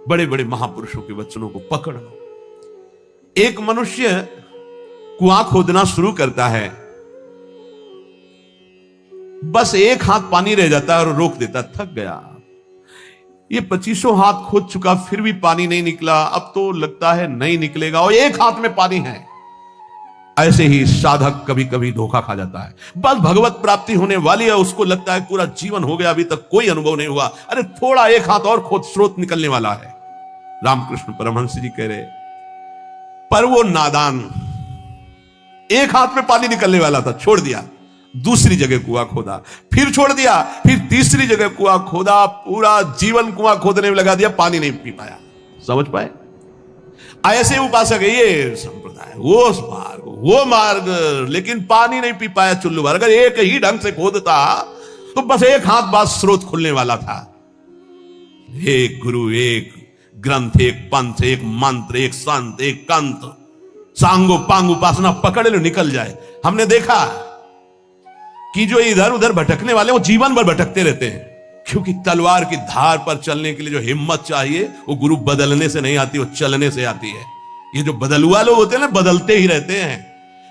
बड़े बड़े महापुरुषों के वचनों को पकड़ लो। एक मनुष्य कुआं खोदना शुरू करता है, बस एक हाथ पानी रह जाता है और रोक देता, थक गया। ये 25 हाथ खोद चुका, फिर भी पानी नहीं निकला। अब तो लगता है नहीं निकलेगा, और एक हाथ में पानी है। ऐसे ही साधक कभी कभी धोखा खा जाता है। बस भगवत प्राप्ति होने वाली है, उसको लगता है पूरा जीवन हो गया, अभी तक कोई अनुभव नहीं हुआ। अरे थोड़ा एक हाथ और खोद, स्रोत निकलने वाला है। रामकृष्ण परमहंस जी कह रहे, पर वो नादान, एक हाथ में पानी निकलने वाला था, छोड़ दिया। दूसरी जगह कुआं खोदा, फिर छोड़ दिया, फिर तीसरी जगह कुआं खोदा, पूरा जीवन कुआं खोदने में लगा दिया, पानी नहीं पी पाया। समझ पाए? ऐसे उपासक है ये संप्रदाय, वो मार्ग, लेकिन पानी नहीं पी पाया चुल्लू भर। अगर एक ही ढंग से खोदता तो बस एक हाथ बाद स्रोत खुलने वाला था। एक गुरु, एक ग्रंथ, एक पंथ, एक मंत्र, एक संत, एक कंत, सांगो पांग उपासना पकड़ लो, निकल जाए। हमने देखा कि जो इधर उधर भटकने वाले वो जीवन भर भटकते रहते हैं, क्योंकि तलवार की धार पर चलने के लिए जो हिम्मत चाहिए वो गुरु बदलने से नहीं आती, वो चलने से आती है। ये जो बदलुआ लोग होते हैं ना, बदलते ही रहते हैं।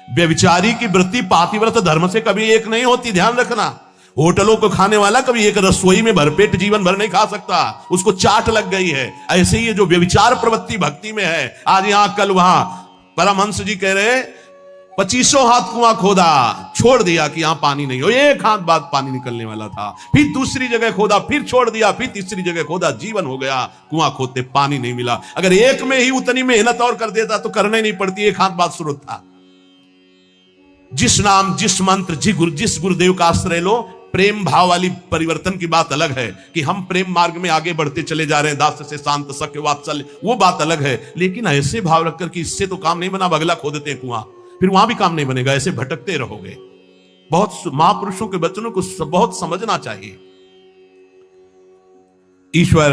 व्यभिचारी की वृत्ति पातिव्रत धर्म से कभी एक नहीं होती, ध्यान रखना। होटलों को खाने वाला कभी एक रसोई में भरपेट जीवन भर नहीं खा सकता, उसको चाट लग गई है। ऐसे ही ये जो व्यभिचार प्रवृत्ति भक्ति में है, आज यहां कल वहां। परमहंस जी कह रहे 25 हाथ कुआं खोदा, छोड़ दिया कि यहां पानी नहीं हो। एक हाथ बाद पानी निकलने वाला था, फिर दूसरी जगह खोदा, फिर छोड़ दिया, फिर तीसरी जगह खोदा, जीवन हो गया। कुआं खोदते पानी नहीं मिला। अगर एक में ही उतनी मेहनत और कर देता तो करना ही नहीं पड़ती, एक हाथ बाद स्रोत था। जिस नाम, जिस मंत्र, जिस गुरुदेव का आश्रय लो, प्रेम भाव वाली परिवर्तन की बात अलग है कि हम प्रेम मार्ग में आगे बढ़ते चले जा रहे हैं, दास से शांत, सख्य, वात्सल्य, वो बात अलग है। लेकिन ऐसे भाव रखकर कि इससे तो काम नहीं बना, अगला खो देते हैं कुआं, फिर वहां भी काम नहीं बनेगा, ऐसे भटकते रहोगे। बहुत महापुरुषों के वचनों को बहुत समझना चाहिए। ईश्वर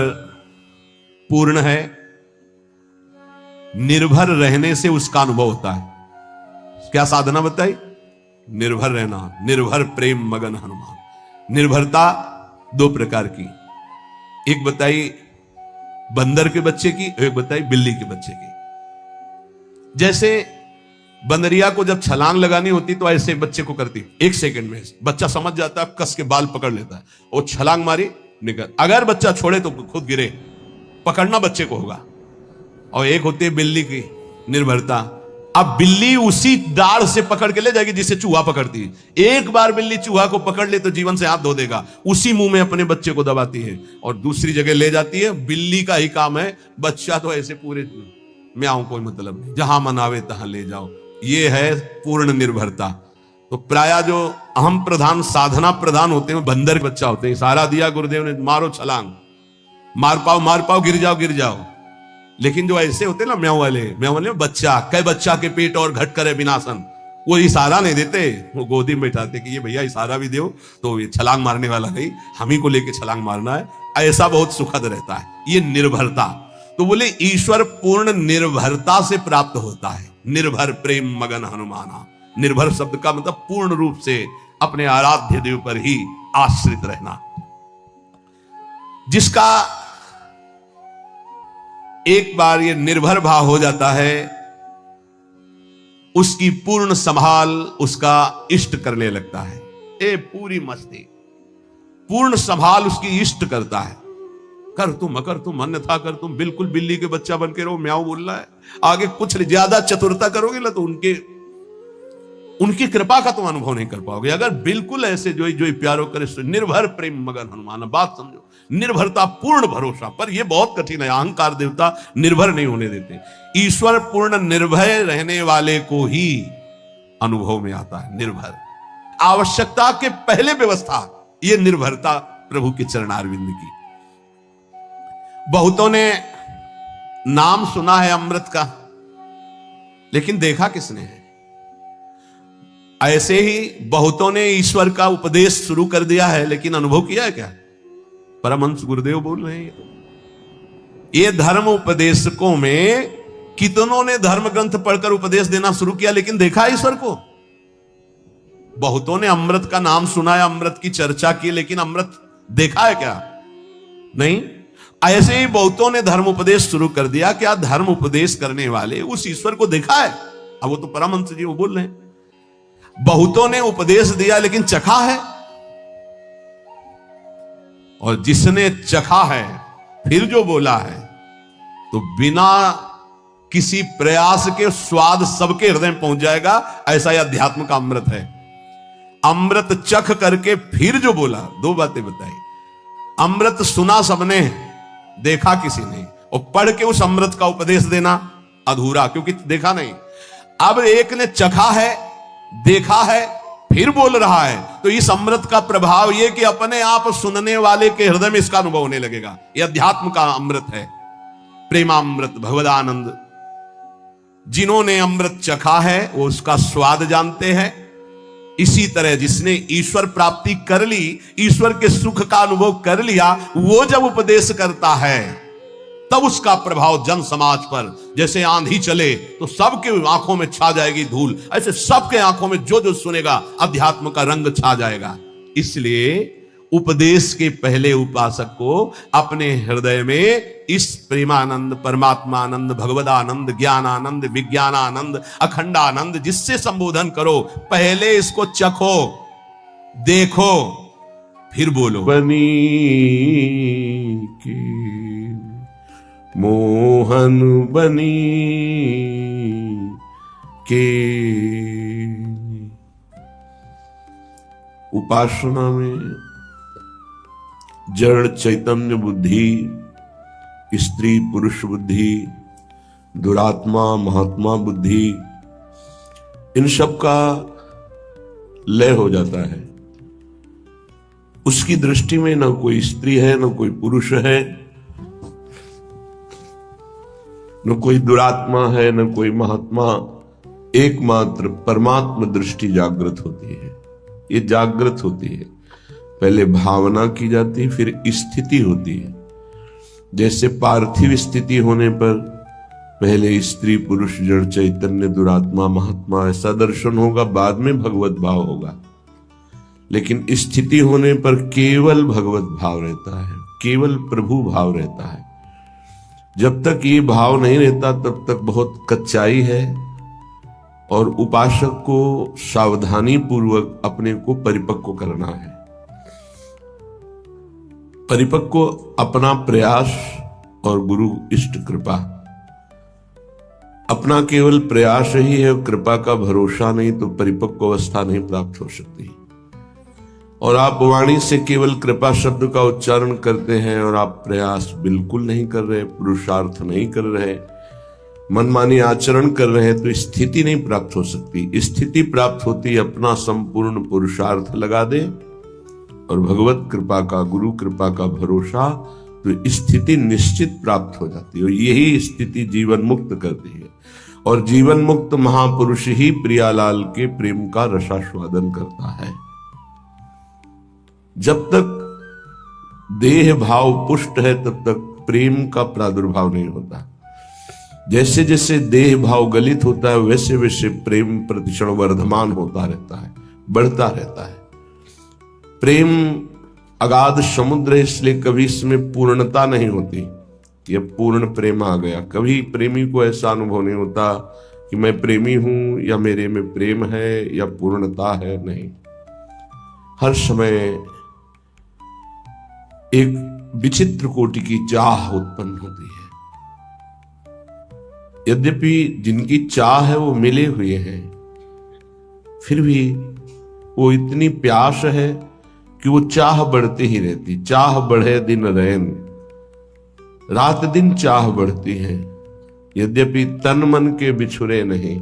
पूर्ण है, निर्भर रहने से उसका अनुभव होता है। क्या साधना बताई? निर्भर रहना, निर्भर प्रेम मगन हनुमान। निर्भरता दो प्रकार की, एक बताई बंदर के बच्चे की, एक बताई बिल्ली के बच्चे की। जैसे बंदरिया को जब छलांग लगानी होती तो ऐसे बच्चे को करती, 1 सेकंड में बच्चा समझ जाता है, कस के बाल पकड़ लेता है और छलांग मारी, निकल। अगर बच्चा छोड़े तो खुद गिरे, पकड़ना बच्चे को होगा। और एक होती है बिल्ली की निर्भरता। अब बिल्ली उसी डाढ़ से पकड़ के ले जाएगी जिसे चूहा पकड़ती है। एक बार बिल्ली चूहा को पकड़ ले तो जीवन से हाथ धो देगा, उसी मुंह में अपने बच्चे को दबाती है और दूसरी जगह ले जाती है। बिल्ली का ही काम है, बच्चा तो ऐसे पूरे म्याऊं, कोई मतलब नहीं, जहां मनावे तहां ले जाओ। ये है पूर्ण निर्भरता। तो प्राय जो अहम प्रधान, साधना प्रधान होते हैं, बंदर के बच्चा होते हैं। इशारा दिया गुरुदेव ने, मारो छलांग, मार पाओ, गिर जाओ। लेकिन जो ऐसे होते हैं ना म्याऊं वाले बच्चा, कई बच्चा के पेट और घट करे विनाशन, वो इशारा नहीं देते, वो गोदी में बैठाते कि ये भैया इशारा भी दो तो ये छलांग मारने वाला नहीं, हम ही को लेके छलांग मारना है। ऐसा बहुत सुखद रहता है ये निर्भरता। तो बोले ईश्वर पूर्ण निर्भरता से प्राप्त होता है। निर्भर प्रेम मगन हनुमाना। निर्भर शब्द का मतलब पूर्ण रूप से अपने आराध्य देव पर ही आश्रित रहना। जिसका एक बार ये निर्भर भाव हो जाता है, उसकी पूर्ण संभाल उसका इष्ट करने लगता है। ए पूरी मस्ती, पूर्ण संभाल उसकी इष्ट करता है। कर तुम, अकर तुम, अन्यथा कर तुम। बिल्कुल बिल्ली के बच्चा बन के रहो, म्याऊ बोल रहा है, आगे कुछ ज्यादा चतुरता करोगे ना तो उनकी कृपा का तुम अनुभव नहीं कर पाओगे। अगर बिल्कुल ऐसे जो प्यारो करे, निर्भर प्रेम मगन हनुमान। बात समझो, निर्भरता, पूर्ण भरोसा। पर यह बहुत कठिन है, अहंकार देवता निर्भर नहीं होने देते। ईश्वर पूर्ण निर्भय रहने वाले को ही अनुभव में आता है। निर्भर, आवश्यकता के पहले व्यवस्था, यह निर्भरता प्रभु के चरणारविंद की। बहुतों ने नाम सुना है अमृत का, लेकिन देखा किसने है? ऐसे ही बहुतों ने ईश्वर का उपदेश शुरू कर दिया है, लेकिन अनुभव किया है क्या? परमहंस गुरुदेव बोल रहे हैं, ये धर्म उपदेशकों में कितनों ने धर्म ग्रंथ पढ़कर उपदेश देना शुरू किया, लेकिन देखा ईश्वर को? बहुतों ने अमृत का नाम सुना है, अमृत की चर्चा की, लेकिन अमृत देखा है क्या? नहीं। ऐसे ही बहुतों ने धर्म उपदेश शुरू कर दिया, क्या धर्म उपदेश करने वाले उस ईश्वर को देखा है? अब वो तो परमहंस जी वो बोल रहे हैं, बहुतों ने उपदेश दिया लेकिन चखा है। और जिसने चखा है फिर जो बोला है, तो बिना किसी प्रयास के स्वाद सबके हृदय में पहुंच जाएगा। ऐसा ही अध्यात्म का अमृत है। अमृत चख करके फिर जो बोला, दो बातें बताई। अमृत सुना सबने, देखा किसी ने, और पढ़ के उस अमृत का उपदेश देना अधूरा, क्योंकि देखा नहीं। अब एक ने चखा है, देखा है, फिर बोल रहा है, तो इस अमृत का प्रभाव यह कि अपने आप सुनने वाले के हृदय में इसका अनुभव होने लगेगा। यह अध्यात्म का अमृत है, प्रेमामृत, भगवदानंद। जिन्होंने अमृत चखा है वो उसका स्वाद जानते हैं। इसी तरह जिसने ईश्वर प्राप्ति कर ली, ईश्वर के सुख का अनुभव कर लिया, वो जब उपदेश करता है तब उसका प्रभाव जन समाज पर जैसे आंधी चले तो सबके आंखों में छा जाएगी धूल, ऐसे सबके आंखों में जो जो सुनेगा अध्यात्म का रंग छा जाएगा। इसलिए उपदेश के पहले उपासक को अपने हृदय में इस प्रेमानंद, परमात्मानंद, भगवदानंद, ज्ञानानंद, विज्ञानानंद, अखंडानंद जिससे संबोधन करो, पहले इसको चखो, देखो, फिर बोलो। बनी के मोहन बनी के। उपासना में जड़ चैतन्य बुद्धि, स्त्री पुरुष बुद्धि, दुरात्मा महात्मा बुद्धि, इन सब का लय हो जाता है। उसकी दृष्टि में न कोई स्त्री है, न कोई पुरुष है, न कोई दुरात्मा है, न कोई महात्मा, एकमात्र परमात्मा दृष्टि जागृत होती है। ये जागृत होती है, पहले भावना की जाती है, फिर स्थिति होती है। जैसे पार्थिव स्थिति होने पर पहले स्त्री पुरुष जड़ चैतन्य दुरात्मा महात्मा ऐसा दर्शन होगा, बाद में भगवत भाव होगा। लेकिन स्थिति होने पर केवल भगवत भाव रहता है, केवल प्रभु भाव रहता है। जब तक ये भाव नहीं रहता तब तक बहुत कच्चाई है, और उपासक को सावधानी पूर्वक अपने को परिपक्व करना है। परिपक्व अपना प्रयास और गुरु इष्ट कृपा। अपना केवल प्रयास ही है, कृपा का भरोसा नहीं तो परिपक्व अवस्था नहीं प्राप्त हो सकती। और आप वाणी से केवल कृपा शब्द का उच्चारण करते हैं और आप प्रयास बिल्कुल नहीं कर रहे, पुरुषार्थ नहीं कर रहे, मनमानी आचरण कर रहे हैं, तो स्थिति नहीं प्राप्त हो सकती। स्थिति प्राप्त होती अपना संपूर्ण पुरुषार्थ लगा दे और भगवत कृपा का, गुरु कृपा का भरोसा, तो स्थिति निश्चित प्राप्त हो जाती है। यही स्थिति जीवन मुक्त करती है, और जीवन मुक्त महापुरुष ही प्रियालाल के प्रेम का रसास्वादन करता है। जब तक देह भाव पुष्ट है तब तक प्रेम का प्रादुर्भाव नहीं होता। जैसे जैसे देह भाव गलित होता है वैसे वैसे प्रेम प्रतिक्षण वर्धमान होता रहता है, बढ़ता रहता है। प्रेम अगाध समुद्र है, इसलिए कभी इसमें पूर्णता नहीं होती कि अब पूर्ण प्रेम आ गया। कभी प्रेमी को ऐसा अनुभव नहीं होता कि मैं प्रेमी हूं या मेरे में प्रेम है या पूर्णता है, नहीं। हर समय एक विचित्र कोटि की चाह उत्पन्न होती है। यद्यपि जिनकी चाह है वो मिले हुए हैं, फिर भी वो इतनी प्यास है कि वो चाह बढ़ती ही रहती। चाह बढ़े दिन रैन, रात दिन चाह बढ़ती है। यद्यपि तन मन के बिछुरे नहीं,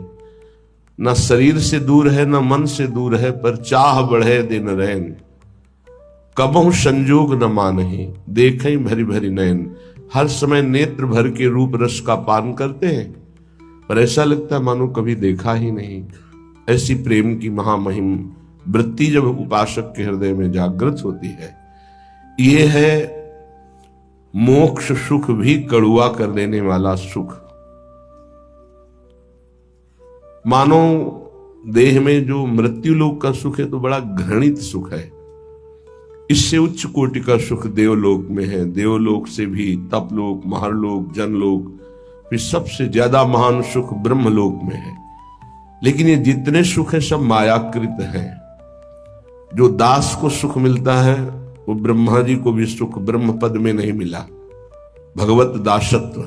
न शरीर से दूर है न मन से दूर है, पर चाह बढ़े दिन रैन। कबहु संजोग न मानहि, देखें भरी भरी नयन। हर समय नेत्र भर के रूप रस का पान करते हैं, पर ऐसा लगता है मानो कभी देखा ही नहीं। ऐसी प्रेम की महामहिम वृत्ति जब उपासक के हृदय में जागृत होती है, ये है मोक्ष सुख भी कड़ुआ कर देने वाला सुख। मानो देह में जो मृत्यु लोक का सुख है तो बड़ा घृणित सुख है। इससे उच्च कोटि का सुख देवलोक में है। देवलोक से भी तपलोक, महरलोक, जनलोक, फिर सबसे ज्यादा महान सुख ब्रह्मलोक में है। लेकिन ये जितने सुख है सब मायाकृत हैं। जो दास को सुख मिलता है वो ब्रह्मा जी को भी सुख ब्रह्म पद में नहीं मिला, भगवत दासत्व।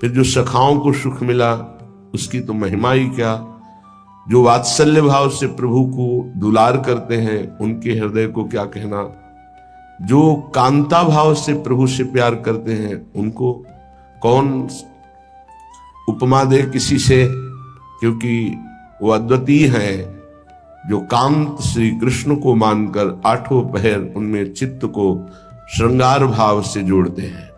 फिर जो सखाओं को सुख मिला उसकी तो महिमा ही क्या। जो वात्सल्य भाव से प्रभु को दुलार करते हैं उनके हृदय को क्या कहना। जो कांता भाव से प्रभु से प्यार करते हैं उनको कौन उपमा दे किसी से, क्योंकि वो अद्वितीय है। जो कांत श्री कृष्ण को मानकर आठों पहर उनमें चित्त को श्रृंगार भाव से जोड़ते हैं।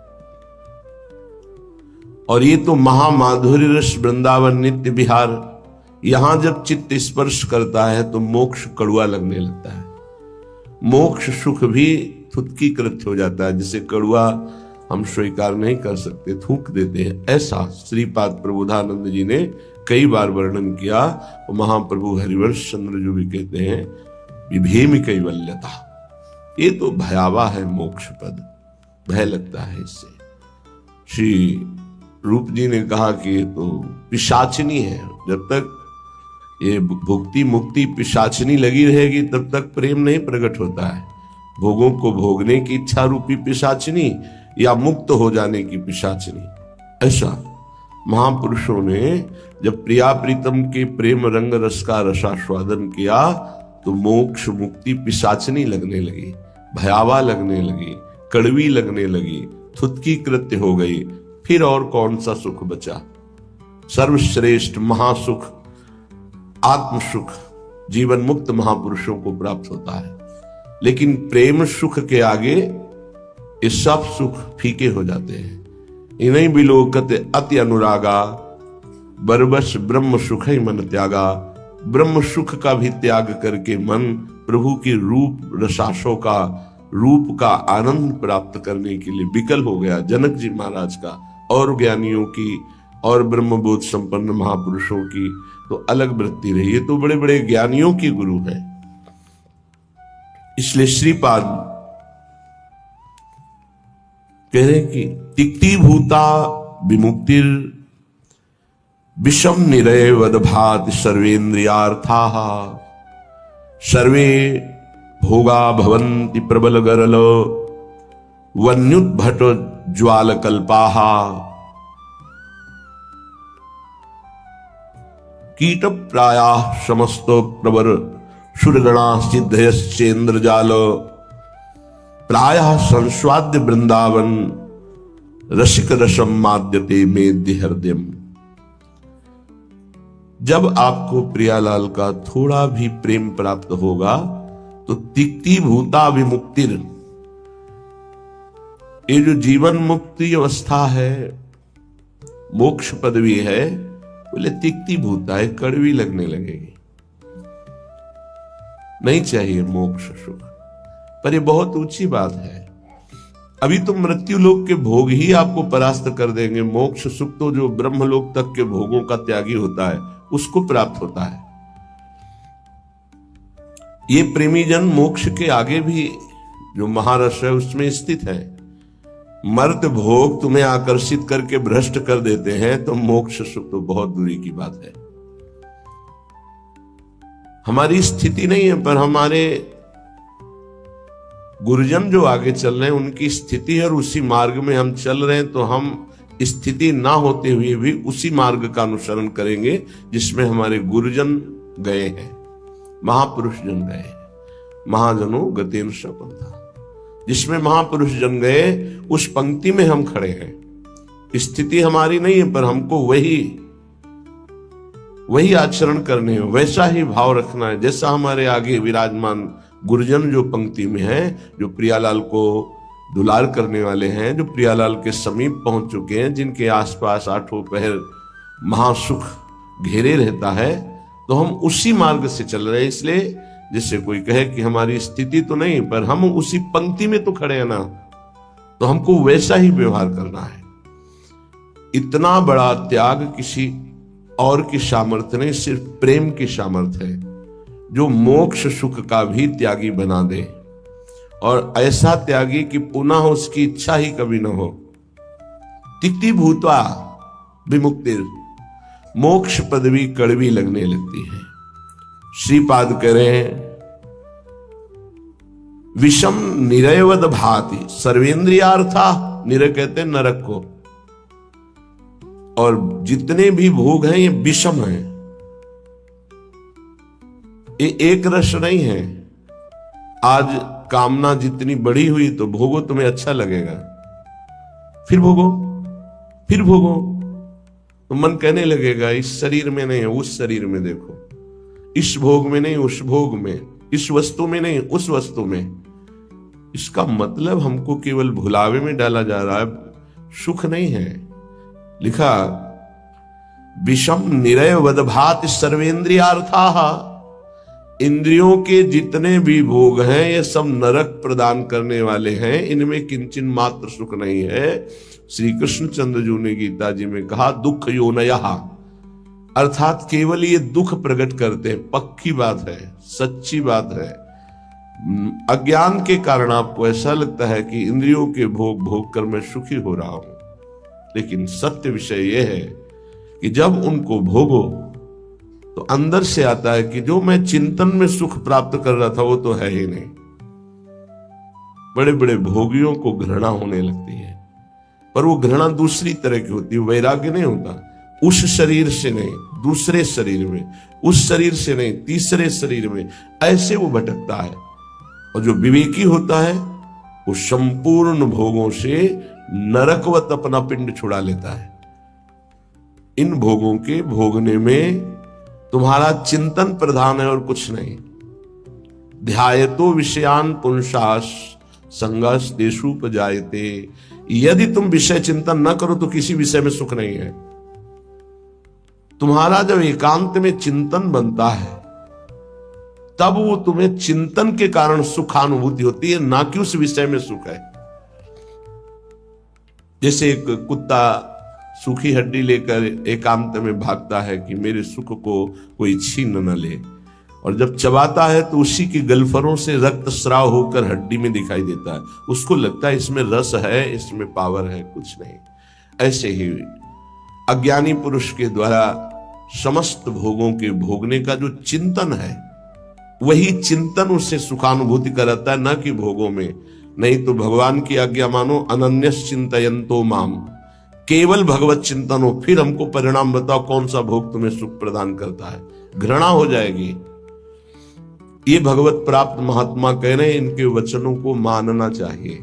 और ये तो महामाधुर्य रस वृंदावन नित्य विहार, यहां जब चित्त स्पर्श करता है तो मोक्ष कड़ुआ लगने लगता है। मोक्ष सुख भी थुतकी कृत हो जाता है, जिसे कड़ुआ हम स्वीकार नहीं कर सकते, थूक देते हैं। ऐसा श्रीपाद प्रबोधानंद जी ने कई बार वर्णन किया। और महाप्रभु हरिवंश चंद्र जो भी कहते हैं विभेम कैवल्यता, ये तो भयावह है मोक्ष पद, भय लगता है इससे। श्री रूप जी ने कहा कि ये तो पिशाचिनी है। जब तक ये भुक्ति मुक्ति पिशाचिनी लगी रहेगी तब तक प्रेम नहीं प्रकट होता है। भोगों को भोगने की इच्छा रूपी पिशाचिनी या मुक्त हो जाने की पिशाचिनी। ऐसा महापुरुषों ने जब प्रिया प्रीतम के प्रेम रंग रस का रसास्वादन किया तो मोक्ष मुक्ति पिशाचिनी लगने लगी, भयावह लगने लगी, कड़वी लगने लगी, थुतकी कृत्य हो गई। फिर और कौन सा सुख बचा। सर्वश्रेष्ठ महासुख आत्म सुख जीवन मुक्त महापुरुषों को प्राप्त होता है। लेकिन प्रेम सुख के आगे ये सब सुख फीके हो जाते हैं। इन्हीं बिलोकत अति अनुरागा, बरबस ब्रह्म सुख ही मन त्यागा। ब्रह्म सुख का भी त्याग करके मन प्रभु के रूप रसासों का, रूप का आनंद प्राप्त करने के लिए विकल हो गया। जनक जी महाराज का और ज्ञानियों की और ब्रह्मबोध संपन्न महापुरुषों की तो अलग वृत्ति रही है, तो बड़े बड़े ज्ञानियों की गुरु है। इसलिए श्रीपाद कह रहे कि तिक्ति भूता विमुक्तिर विषम निरय वदभात सर्वेन्द्रियार्था। सर्वे भोगा भवन्ति प्रबल गरल वन्युद्भट ज्वाल कल्पाहा। कीट प्रायाः समस्त प्रवर सुरगणा सिद्धयश्चेन्द्र जाल। प्रायः संस्वाद्य वृंदावन रसिक रसम माद्यते मेद्य हृदयम। जब आपको प्रियालाल का थोड़ा भी प्रेम प्राप्त होगा तो तिक्ति भूता विमुक्तिर, ये जो जीवन मुक्ति अवस्था है, मोक्ष पदवी है, बोले तिक्ति भूता है, कड़वी लगने लगेगी। नहीं चाहिए मोक्ष सुख, पर ये बहुत ऊंची बात है। अभी तो मृत्यु लोक के भोग ही आपको परास्त कर देंगे। मोक्ष सुख तो जो ब्रह्मलोक तक के भोगों का त्यागी होता है उसको प्राप्त होता है। ये प्रेमी जन मोक्ष के आगे भी जो महारस है उसमें स्थित है। मर्त भोग तुम्हें आकर्षित करके भ्रष्ट कर देते हैं तो मोक्ष सुख तो बहुत दूरी की बात है। हमारी स्थिति नहीं है, पर हमारे गुरुजन जो आगे चल रहे हैं उनकी स्थिति है और उसी मार्ग में हम चल रहे हैं, तो हम स्थिति ना होते हुए भी उसी मार्ग का अनुसरण करेंगे जिसमें हमारे गुरुजन गए हैं, महापुरुष जन गए हैं। महाजनों गतेन सपंथा, जिसमें महापुरुष जन गए उस पंक्ति में हम खड़े हैं। स्थिति हमारी नहीं है, पर हमको वही आचरण करने हैं, वैसा ही भाव रखना है जैसा हमारे आगे विराजमान गुरुजन जो पंक्ति में है, जो प्रियालाल को दुलार करने वाले हैं, जो प्रियालाल के समीप पहुंच चुके हैं, जिनके आसपास आठों पहर महासुख घेरे रहता है, तो हम उसी मार्ग से चल रहे हैं। इसलिए जिससे कोई कहे कि हमारी स्थिति तो नहीं, पर हम उसी पंक्ति में तो खड़े हैं ना, तो हमको वैसा ही व्यवहार करना है। इतना बड़ा त्याग किसी और की सामर्थ्य नहीं, सिर्फ प्रेम की सामर्थ्य है जो मोक्ष सुख का भी त्यागी बना दे, और ऐसा त्यागी कि पुनः उसकी इच्छा ही कभी न हो। तिक्ति भूत्वा विमुक्तिर, मोक्ष पदवी कड़वी लगने लगती है। श्रीपाद कह रहे हैं विषम निरयवद भाति सर्वेन्द्रियार्था। निरय कहते हैं नरक को, और जितने भी भोग हैं ये विषम हैं, ये एक रस नहीं है। आज कामना जितनी बड़ी हुई तो भोगो, तुम्हें अच्छा लगेगा, फिर भोगो, फिर भोगो, तो मन कहने लगेगा इस शरीर में नहीं, उस शरीर में देखो, इस भोग में नहीं, उस भोग में, इस वस्तु में नहीं, उस वस्तु में। इसका मतलब हमको केवल भुलावे में डाला जा रहा है, सुख नहीं है। लिखा विषम निरय वदभात सर्वेन्द्रियार्था। इंद्रियों के जितने भी भोग हैं ये सब नरक प्रदान करने वाले हैं, इनमें किंचन मात्र सुख नहीं है। श्री कृष्ण चंद्र जी ने गीता जी में कहा दुख योनयः, अर्थात केवल ये दुख प्रकट करते हैं। पक्की बात है, सच्ची बात है। अज्ञान के कारण आपको ऐसा लगता है कि इंद्रियों के भोग भोग कर मैं सुखी हो रहा हूं, लेकिन सत्य विषय यह है कि जब उनको भोगो तो अंदर से आता है कि जो मैं चिंतन में सुख प्राप्त कर रहा था वो तो है ही नहीं। बड़े बड़े भोगियों को घृणा होने लगती है, पर वो घृणा दूसरी तरह की होती है, वैराग्य नहीं होता। उस शरीर से नहीं, दूसरे शरीर में, उस शरीर से नहीं, तीसरे शरीर में, ऐसे वो भटकता है। और जो विवेकी होता है वो संपूर्ण भोगों से नरकवत अपना पिंड छुड़ा लेता है। इन भोगों के भोगने में तुम्हारा चिंतन प्रधान है और कुछ नहीं। ध्यायतो विषयान पुंसास संगस तेषुपजायते। यदि तुम विषय चिंतन न करो तो किसी विषय में सुख नहीं है। तुम्हारा जब एकांत में चिंतन बनता है तब वो तुम्हें चिंतन के कारण सुखानुभूति होती है, ना कि उस विषय में सुख है। जैसे एक कुत्ता सूखी हड्डी लेकर एकांत में भागता है कि मेरे सुख को कोई छीन न ले, और जब चबाता है तो उसी की गलफरों से रक्त स्राव होकर हड्डी में दिखाई देता है। उसको लगता है इसमें रस है, इसमें पावर है, कुछ नहीं। ऐसे ही अज्ञानी पुरुष के द्वारा समस्त भोगों के भोगने का जो चिंतन है, वही चिंतन उससे सुखानुभूति कराता है, न कि भोगों में। नहीं तो भगवान की आज्ञा मानो, अनन्यस चिंतयन्तो माम, केवल भगवत चिंतन हो, फिर हमको परिणाम बताओ कौन सा भोग तुम्हें सुख प्रदान करता है। घृणा हो जाएगी। ये भगवत प्राप्त महात्मा कह रहे हैं, इनके वचनों को मानना चाहिए,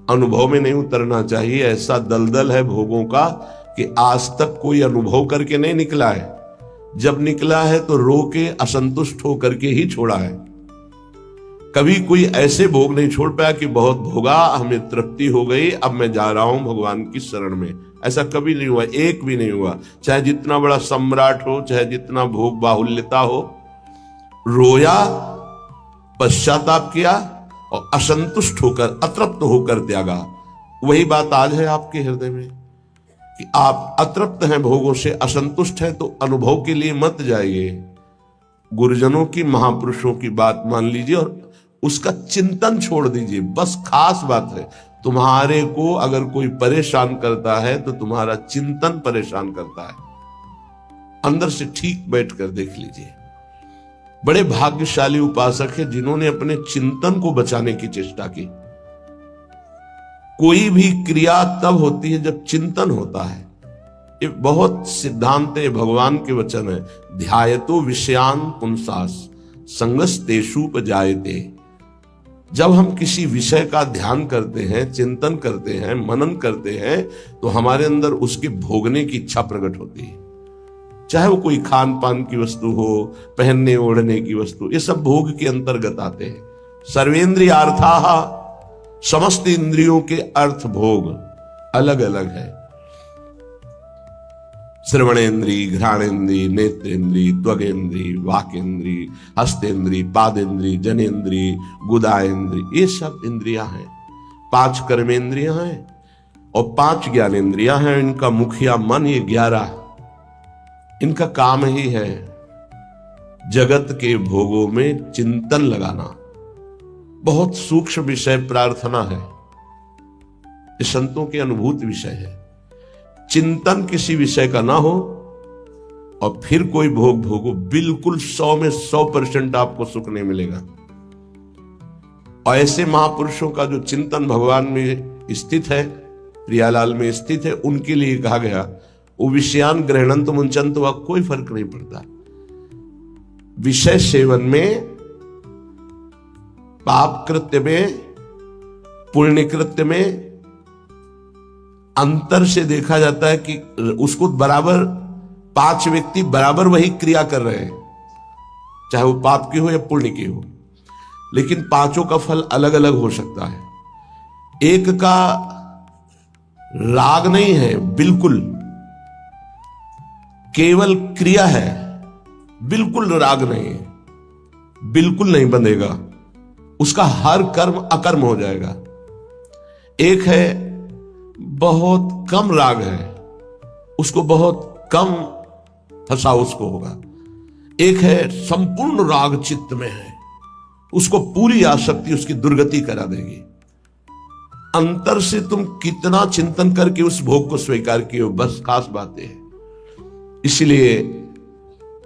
अनुभव में नहीं उतरना चाहिए। ऐसा दलदल है भोगों का कि आज तक कोई अनुभव करके नहीं निकला है। जब निकला है तो रो के असंतुष्ट होकर के ही छोड़ा है। कभी कोई ऐसे भोग नहीं छोड़ पाया कि बहुत भोगा, हमें तृप्ति हो गई, अब मैं जा रहा हूं भगवान की शरण में। ऐसा कभी नहीं हुआ, एक भी नहीं हुआ। चाहे जितना बड़ा सम्राट हो, चाहे जितना भोग बाहुल्यता हो, रोया, पश्चाताप किया और असंतुष्ट होकर, अतृप्त होकर त्यागा। वही बात आज है आपके हृदय में कि आप अतृप्त हैं, भोगों से असंतुष्ट हैं, तो अनुभव के लिए मत जाइए। गुरुजनों की, महापुरुषों की बात मान लीजिए और उसका चिंतन छोड़ दीजिए। बस खास बात है, तुम्हारे को अगर कोई परेशान करता है तो तुम्हारा चिंतन परेशान करता है। अंदर से ठीक बैठकर देख लीजिए। बड़े भाग्यशाली उपासक है जिन्होंने अपने चिंतन को बचाने की चेष्टा की। कोई भी क्रिया तब होती है जब चिंतन होता है। ये बहुत सिद्धांत है, भगवान के वचन है। ध्यायतो विषयान पुंसास संगस तेषुपजायते। जब हम किसी विषय का ध्यान करते हैं, चिंतन करते हैं, मनन करते हैं, तो हमारे अंदर उसके भोगने की इच्छा प्रकट होती है। चाहे वो कोई खान पान की वस्तु हो, पहनने ओढ़ने की वस्तु, ये सब भोग के अंतर्गत आते हैं। सर्वेंद्रियार्थाः, समस्त इंद्रियों के अर्थ भोग अलग अलग है। श्रवणेन्द्री, घ्राणेन्द्री, नेत्रेन्द्री, त्वगेन्द्री, वाकेन्द्री, हस्तेन्द्री, पादेन्द्री, जनेन्द्री, गुदाएन्द्री, ये सब इंद्रियां हैं। 5 कर्मेंद्रियां हैं और 5 ज्ञानेन्द्रियां हैं। इनका मुखिया मन, ये 11, इनका काम ही है जगत के भोगों में चिंतन लगाना। बहुत सूक्ष्म विषय प्रार्थना है, ये संतों के अनुभूत विषय है। चिंतन किसी विषय का ना हो और फिर कोई भोग भोगो, बिल्कुल 100 में 100% आपको सुख नहीं मिलेगा। और ऐसे महापुरुषों का जो चिंतन भगवान में स्थित है, प्रियालाल में स्थित है, उनके लिए कहा गया वो विषयान ग्रहणंत मुंचंत, वह कोई फर्क नहीं पड़ता। विषय सेवन में, पाप कृत्य में, पुण्य कृत्य में अंतर से देखा जाता है कि उसको बराबर 5 व्यक्ति बराबर वही क्रिया कर रहे हैं, चाहे वो पाप की हो या पुण्य की हो, लेकिन पांचों का फल अलग अलग हो सकता है। एक का राग नहीं है, बिल्कुल केवल क्रिया है, बिल्कुल राग नहीं है, बिल्कुल नहीं बंधेगा, उसका हर कर्म अकर्म हो जाएगा। एक है बहुत कम राग है, उसको बहुत कम हंसा उसको होगा। एक है संपूर्ण राग चित्त में है, उसको पूरी आसक्ति उसकी दुर्गति करा देगी। अंतर से तुम कितना चिंतन करके उस भोग को स्वीकार किए हो, बस खास बातें हैं। इसलिए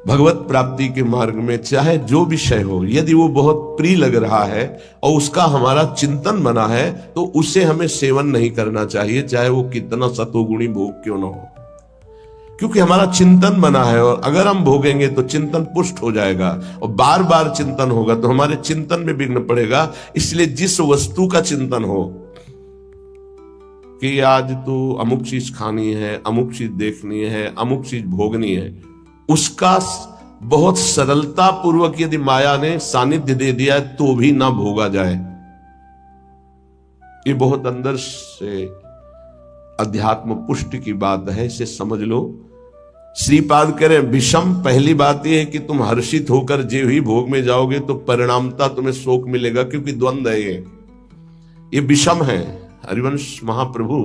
भगवत प्राप्ति के मार्ग में चाहे जो विषय हो, यदि वो बहुत प्रिय लग रहा है और उसका हमारा चिंतन बना है, तो उसे हमें सेवन नहीं करना चाहिए, चाहे वो कितना सतोगुणी भोग क्यों ना हो, क्योंकि हमारा चिंतन बना है। और अगर हम भोगेंगे तो चिंतन पुष्ट हो जाएगा और बार बार चिंतन होगा तो हमारे चिंतन में विघ्न पड़ेगा। इसलिए जिस वस्तु का चिंतन हो कि आज तो अमुक चीज खानी है, अमुक चीज देखनी है, अमुक चीज भोगनी है, उसका बहुत सरलता पूर्वक यदि माया ने सानिध्य दे दिया है तो भी ना भोगा जाए। ये बहुत अंदर से अध्यात्म पुष्टि की बात है, इसे समझ लो। श्रीपाद कह रहे विषम, पहली बात यह है कि तुम हर्षित होकर जे ही भोग में जाओगे तो परिणामता तुम्हें शोक मिलेगा, क्योंकि द्वंद्व है ये विषम है। हरिवंश महाप्रभु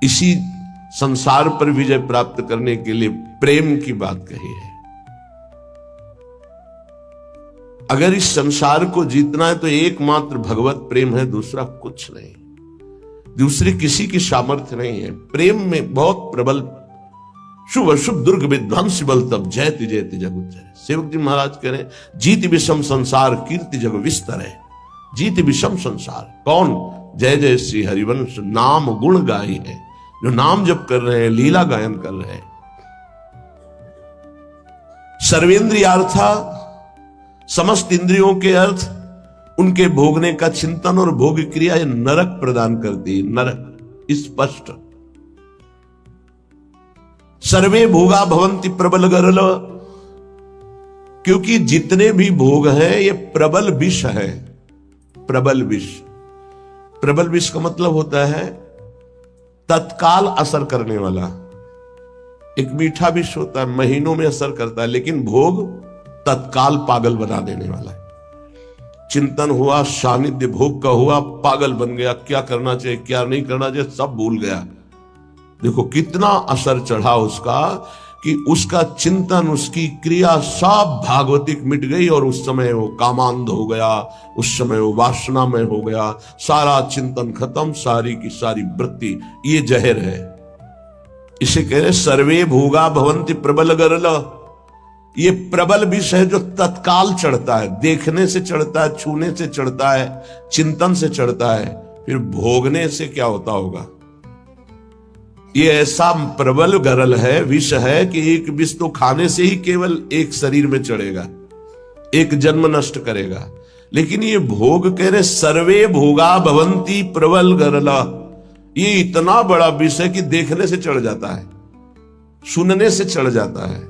इसी संसार पर विजय प्राप्त करने के लिए प्रेम की बात कही है। अगर इस संसार को जीतना है तो एकमात्र भगवत प्रेम है, दूसरा कुछ नहीं, दूसरी किसी की सामर्थ्य नहीं है। प्रेम में बहुत प्रबल, शुभ अशुभ दुर्ग विध्वंस बल तब जयति जयति जग उच्चरे। सेवक जी महाराज कह रहे जीति विषम संसार कीर्ति जग विस्तर है। जीति विषम संसार कौन? जय जय श्री हरिवंश नाम गुण गाई है, जो नाम जप कर रहे हैं, लीला गायन कर रहे हैं। सर्वेंद्रियार्था, समस्त इंद्रियों के अर्थ, उनके भोगने का चिंतन और भोग क्रिया ये नरक प्रदान करती है, नरक स्पष्ट। सर्वे भोगा भवंति प्रबल गरल, क्योंकि जितने भी भोग हैं ये प्रबल विष है। प्रबल विष, प्रबल विष का मतलब होता है तत्काल असर करने वाला। एक मीठा विष होता है, महीनों में असर करता है, लेकिन भोग तत्काल पागल बना देने वाला है। चिंतन हुआ, सानिध्य भोग का हुआ, पागल बन गया, क्या करना चाहिए क्या नहीं करना चाहिए सब भूल गया। देखो कितना असर चढ़ा उसका, कि उसका चिंतन, उसकी क्रिया सब भागवतिक मिट गई, और उस समय वो कामांध हो गया, उस समय वो वासना में हो गया, सारा चिंतन खत्म, सारी की सारी वृत्ति। ये जहर है, इसे कह रहे सर्वे भोगा भवंति प्रबल गरल। ये प्रबल विष है जो तत्काल चढ़ता है, देखने से चढ़ता है, छूने से चढ़ता है, चिंतन से चढ़ता है, फिर भोगने से क्या होता होगा। ये ऐसा प्रबल गरल है, विष है, कि एक विष तो खाने से ही केवल एक शरीर में चढ़ेगा, एक जन्म नष्ट करेगा। लेकिन ये भोग कह रहे सर्वे भोगा भवंती प्रबल गरला, ये इतना बड़ा विष है कि देखने से चढ़ जाता है, सुनने से चढ़ जाता है,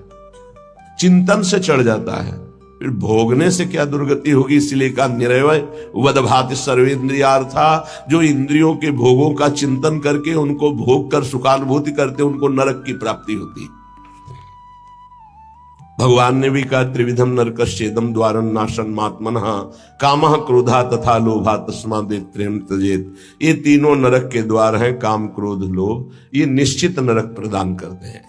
चिंतन से चढ़ जाता है, फिर भोगने से क्या दुर्गति होगी। इसलिए का निरवय वदभाति सर्वेंद्रियार्था, जो इंद्रियों के भोगों का चिंतन करके उनको भोग कर सुखानुभूति करते उनको नरक की प्राप्ति होती। भगवान ने भी कहा त्रिविधम नरकश्चेदम द्वारं नाशन्मात्मनः कामः क्रोधा तथा लोभा तस्मादेव प्रेम त्यजेत। ये तीनों नरक के द्वार हैं, काम क्रोध लोभ, ये निश्चित नरक प्रदान करते हैं।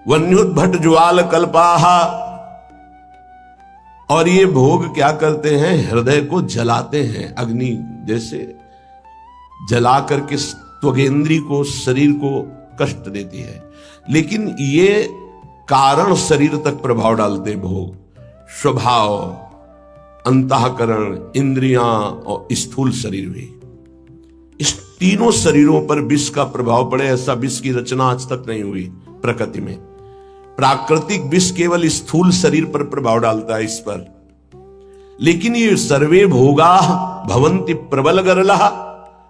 वन्युद्भट ज्वाल कल्पाहा, और ये भोग क्या करते हैं, हृदय को जलाते हैं, अग्नि जैसे जला करके त्वगेंद्री को, शरीर को कष्ट देती है। लेकिन ये कारण शरीर तक प्रभाव डालते भोग, स्वभाव, अंतःकरण, इंद्रियां और स्थूल शरीर भी। इस तीनों शरीरों पर विष का प्रभाव पड़े, ऐसा विष की रचना आज तक नहीं हुई प्रकृति में। प्राकृतिक विष केवल स्थूल शरीर पर प्रभाव डालता है, इस पर। लेकिन ये सर्वे भोगा भवंति प्रबल गरला,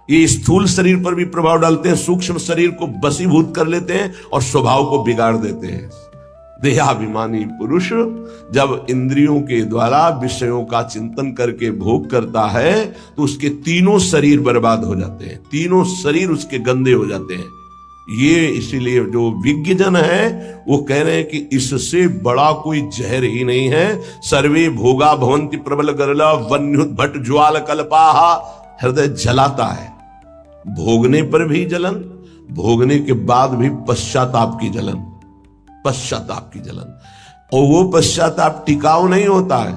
ये स्थूल शरीर पर भी प्रभाव डालते हैं, सूक्ष्म शरीर को बसीभूत कर लेते हैं और स्वभाव को बिगाड़ देते हैं। देहाभिमानी पुरुष जब इंद्रियों के द्वारा विषयों का चिंतन करके भोग करता है तो उसके तीनों शरीर बर्बाद हो जाते हैं, तीनों शरीर उसके गंदे हो जाते हैं। ये इसीलिए जो विज्ञजन है वो कह रहे हैं कि इससे बड़ा कोई जहर ही नहीं है। सर्वे भोगा भवंति प्रबल गरला वन्युद्भट ज्वाल कल्पाहा, हृदय जलाता है, भोगने पर भी जलन, भोगने के बाद भी पश्चाताप की जलन, पश्चाताप की जलन। और वो पश्चाताप टिकाऊ नहीं होता है,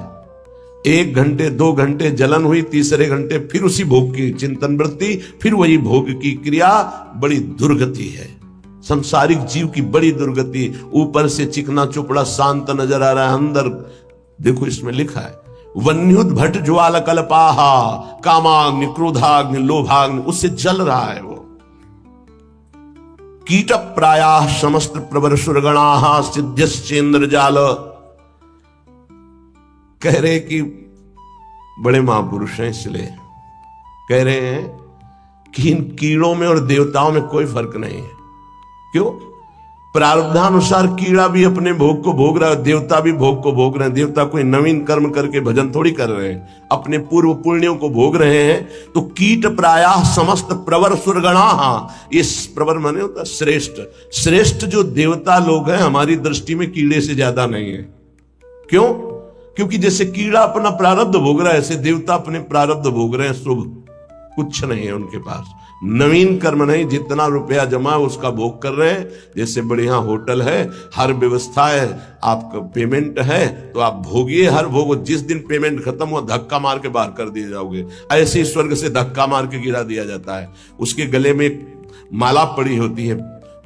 1 घंटे 2 घंटे जलन हुई, तीसरे घंटे फिर उसी भोग की चिंतन वृत्ति, फिर वही भोग की क्रिया। बड़ी दुर्गति है, संसारिक जीव की बड़ी दुर्गति। ऊपर से चिकना चुपड़ा शांत नजर आ रहा है, अंदर देखो इसमें लिखा है वन्युद्भट ज्वाल कल्पाहा कामाग्नि क्रोधाग्नि लोभाग्नि, उससे जल रहा है वो। कीट प्रायाः समस्त प्रवर सुरगणाः सिद्ध्यश्चेन्द्र जाल। कह रहे कि बड़े महापुरुष हैं, इसलिए कह रहे हैं कि इन कीड़ों में और देवताओं में कोई फर्क नहीं है। क्यों? प्रारब्धानुसार कीड़ा भी अपने भोग को भोग रहा है, देवता भी भोग को भोग रहे हैं। देवता कोई नवीन कर्म करके भजन थोड़ी कर रहे हैं, अपने पूर्व पुण्यों को भोग रहे हैं। तो कीट प्रायः समस्त प्रवर सुरगणा, इस प्रवर माने होता श्रेष्ठ। श्रेष्ठ जो देवता लोग हैं हमारी दृष्टि में कीड़े से ज्यादा नहीं है। क्यों? क्योंकि जैसे कीड़ा अपना प्रारब्ध भोग रहा है, ऐसे देवता अपने प्रारब्ध भोग रहे हैं। शुभ कुछ नहीं है उनके पास, नवीन कर्म नहीं, जितना रुपया जमा उसका भोग कर रहे हैं। जैसे बढ़िया होटल है, हर व्यवस्था है, आपका पेमेंट है तो आप भोगिए, हर भोग। जिस दिन पेमेंट खत्म हुआ धक्का मार के बाहर कर दिए जाओगे। ऐसे ही स्वर्ग से धक्का मार के गिरा दिया जाता है। उसके गले में एक माला पड़ी होती है,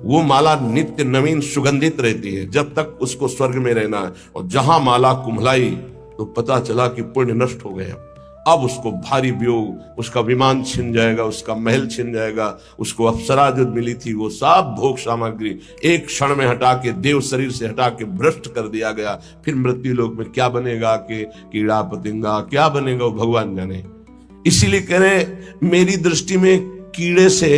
वो माला नित्य नवीन सुगंधित रहती है जब तक उसको स्वर्ग में रहना है। और जहां माला कुम्हलाई तो पता चला कि पुण्य नष्ट हो गया। अब उसको भारी वियोग, उसका विमान छिन जाएगा, उसका महल छिन जाएगा, उसको अप्सरा जो मिली थी वो सब भोग सामग्री एक क्षण में हटा के, देव शरीर से हटा के भ्रष्ट कर दिया गया। फिर मृत्यु लोक में क्या बनेगा कि कीड़ा पतिंगा क्या बनेगा वो भगवान जाने। इसीलिए कह रहे मेरी दृष्टि में कीड़े से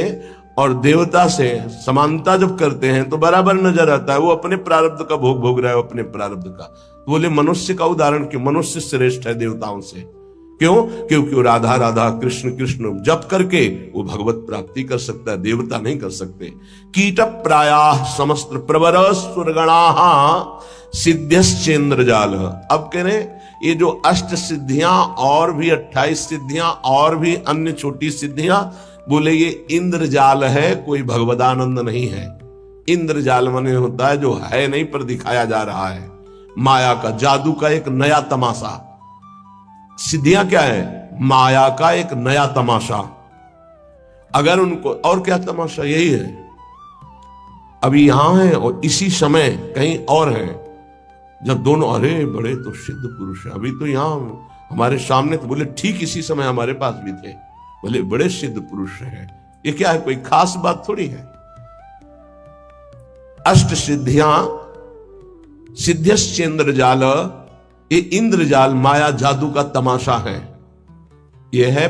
और देवता से समानता जब करते हैं तो बराबर नजर आता है। वो अपने प्रारब्ध का भोग भोग रहा है, अपने प्रारब्ध का। तो बोले मनुष्य का उदाहरण क्यों? मनुष्य श्रेष्ठ है देवताओं से। क्यों? क्योंकि वो राधा राधा कृष्ण कृष्ण जप करके वो भगवत प्राप्ति कर सकता है, देवता नहीं कर सकते। कीट प्रायः समस्त प्रवर सुरगणा सिद्ध्यश्चेन्द्र जाल। अब कह रहे ये जो अष्ट सिद्धियां और भी 28 सिद्धियां और भी अन्य छोटी सिद्धियां, बोले ये इंद्रजाल है, कोई भगवदानंद नहीं है। इंद्रजाल माने होता है जो है नहीं पर दिखाया जा रहा है, माया का, जादू का एक नया तमाशा। सिद्धियां क्या है? माया का एक नया तमाशा। अगर उनको और क्या तमाशा, यही है अभी यहां है और इसी समय कहीं और है। जब दोनों अरे बड़े तो सिद्ध पुरुष है, अभी तो यहां हमारे सामने, तो बोले ठीक इसी समय हमारे पास भी थे, बोले बड़े सिद्ध पुरुष हैं। ये क्या है? कोई खास बात थोड़ी है। अष्ट सिद्धियां, सिद्ध्यश्चेन्द्र जाल, ये इंद्रजाल माया जादू का तमाशा है। यह है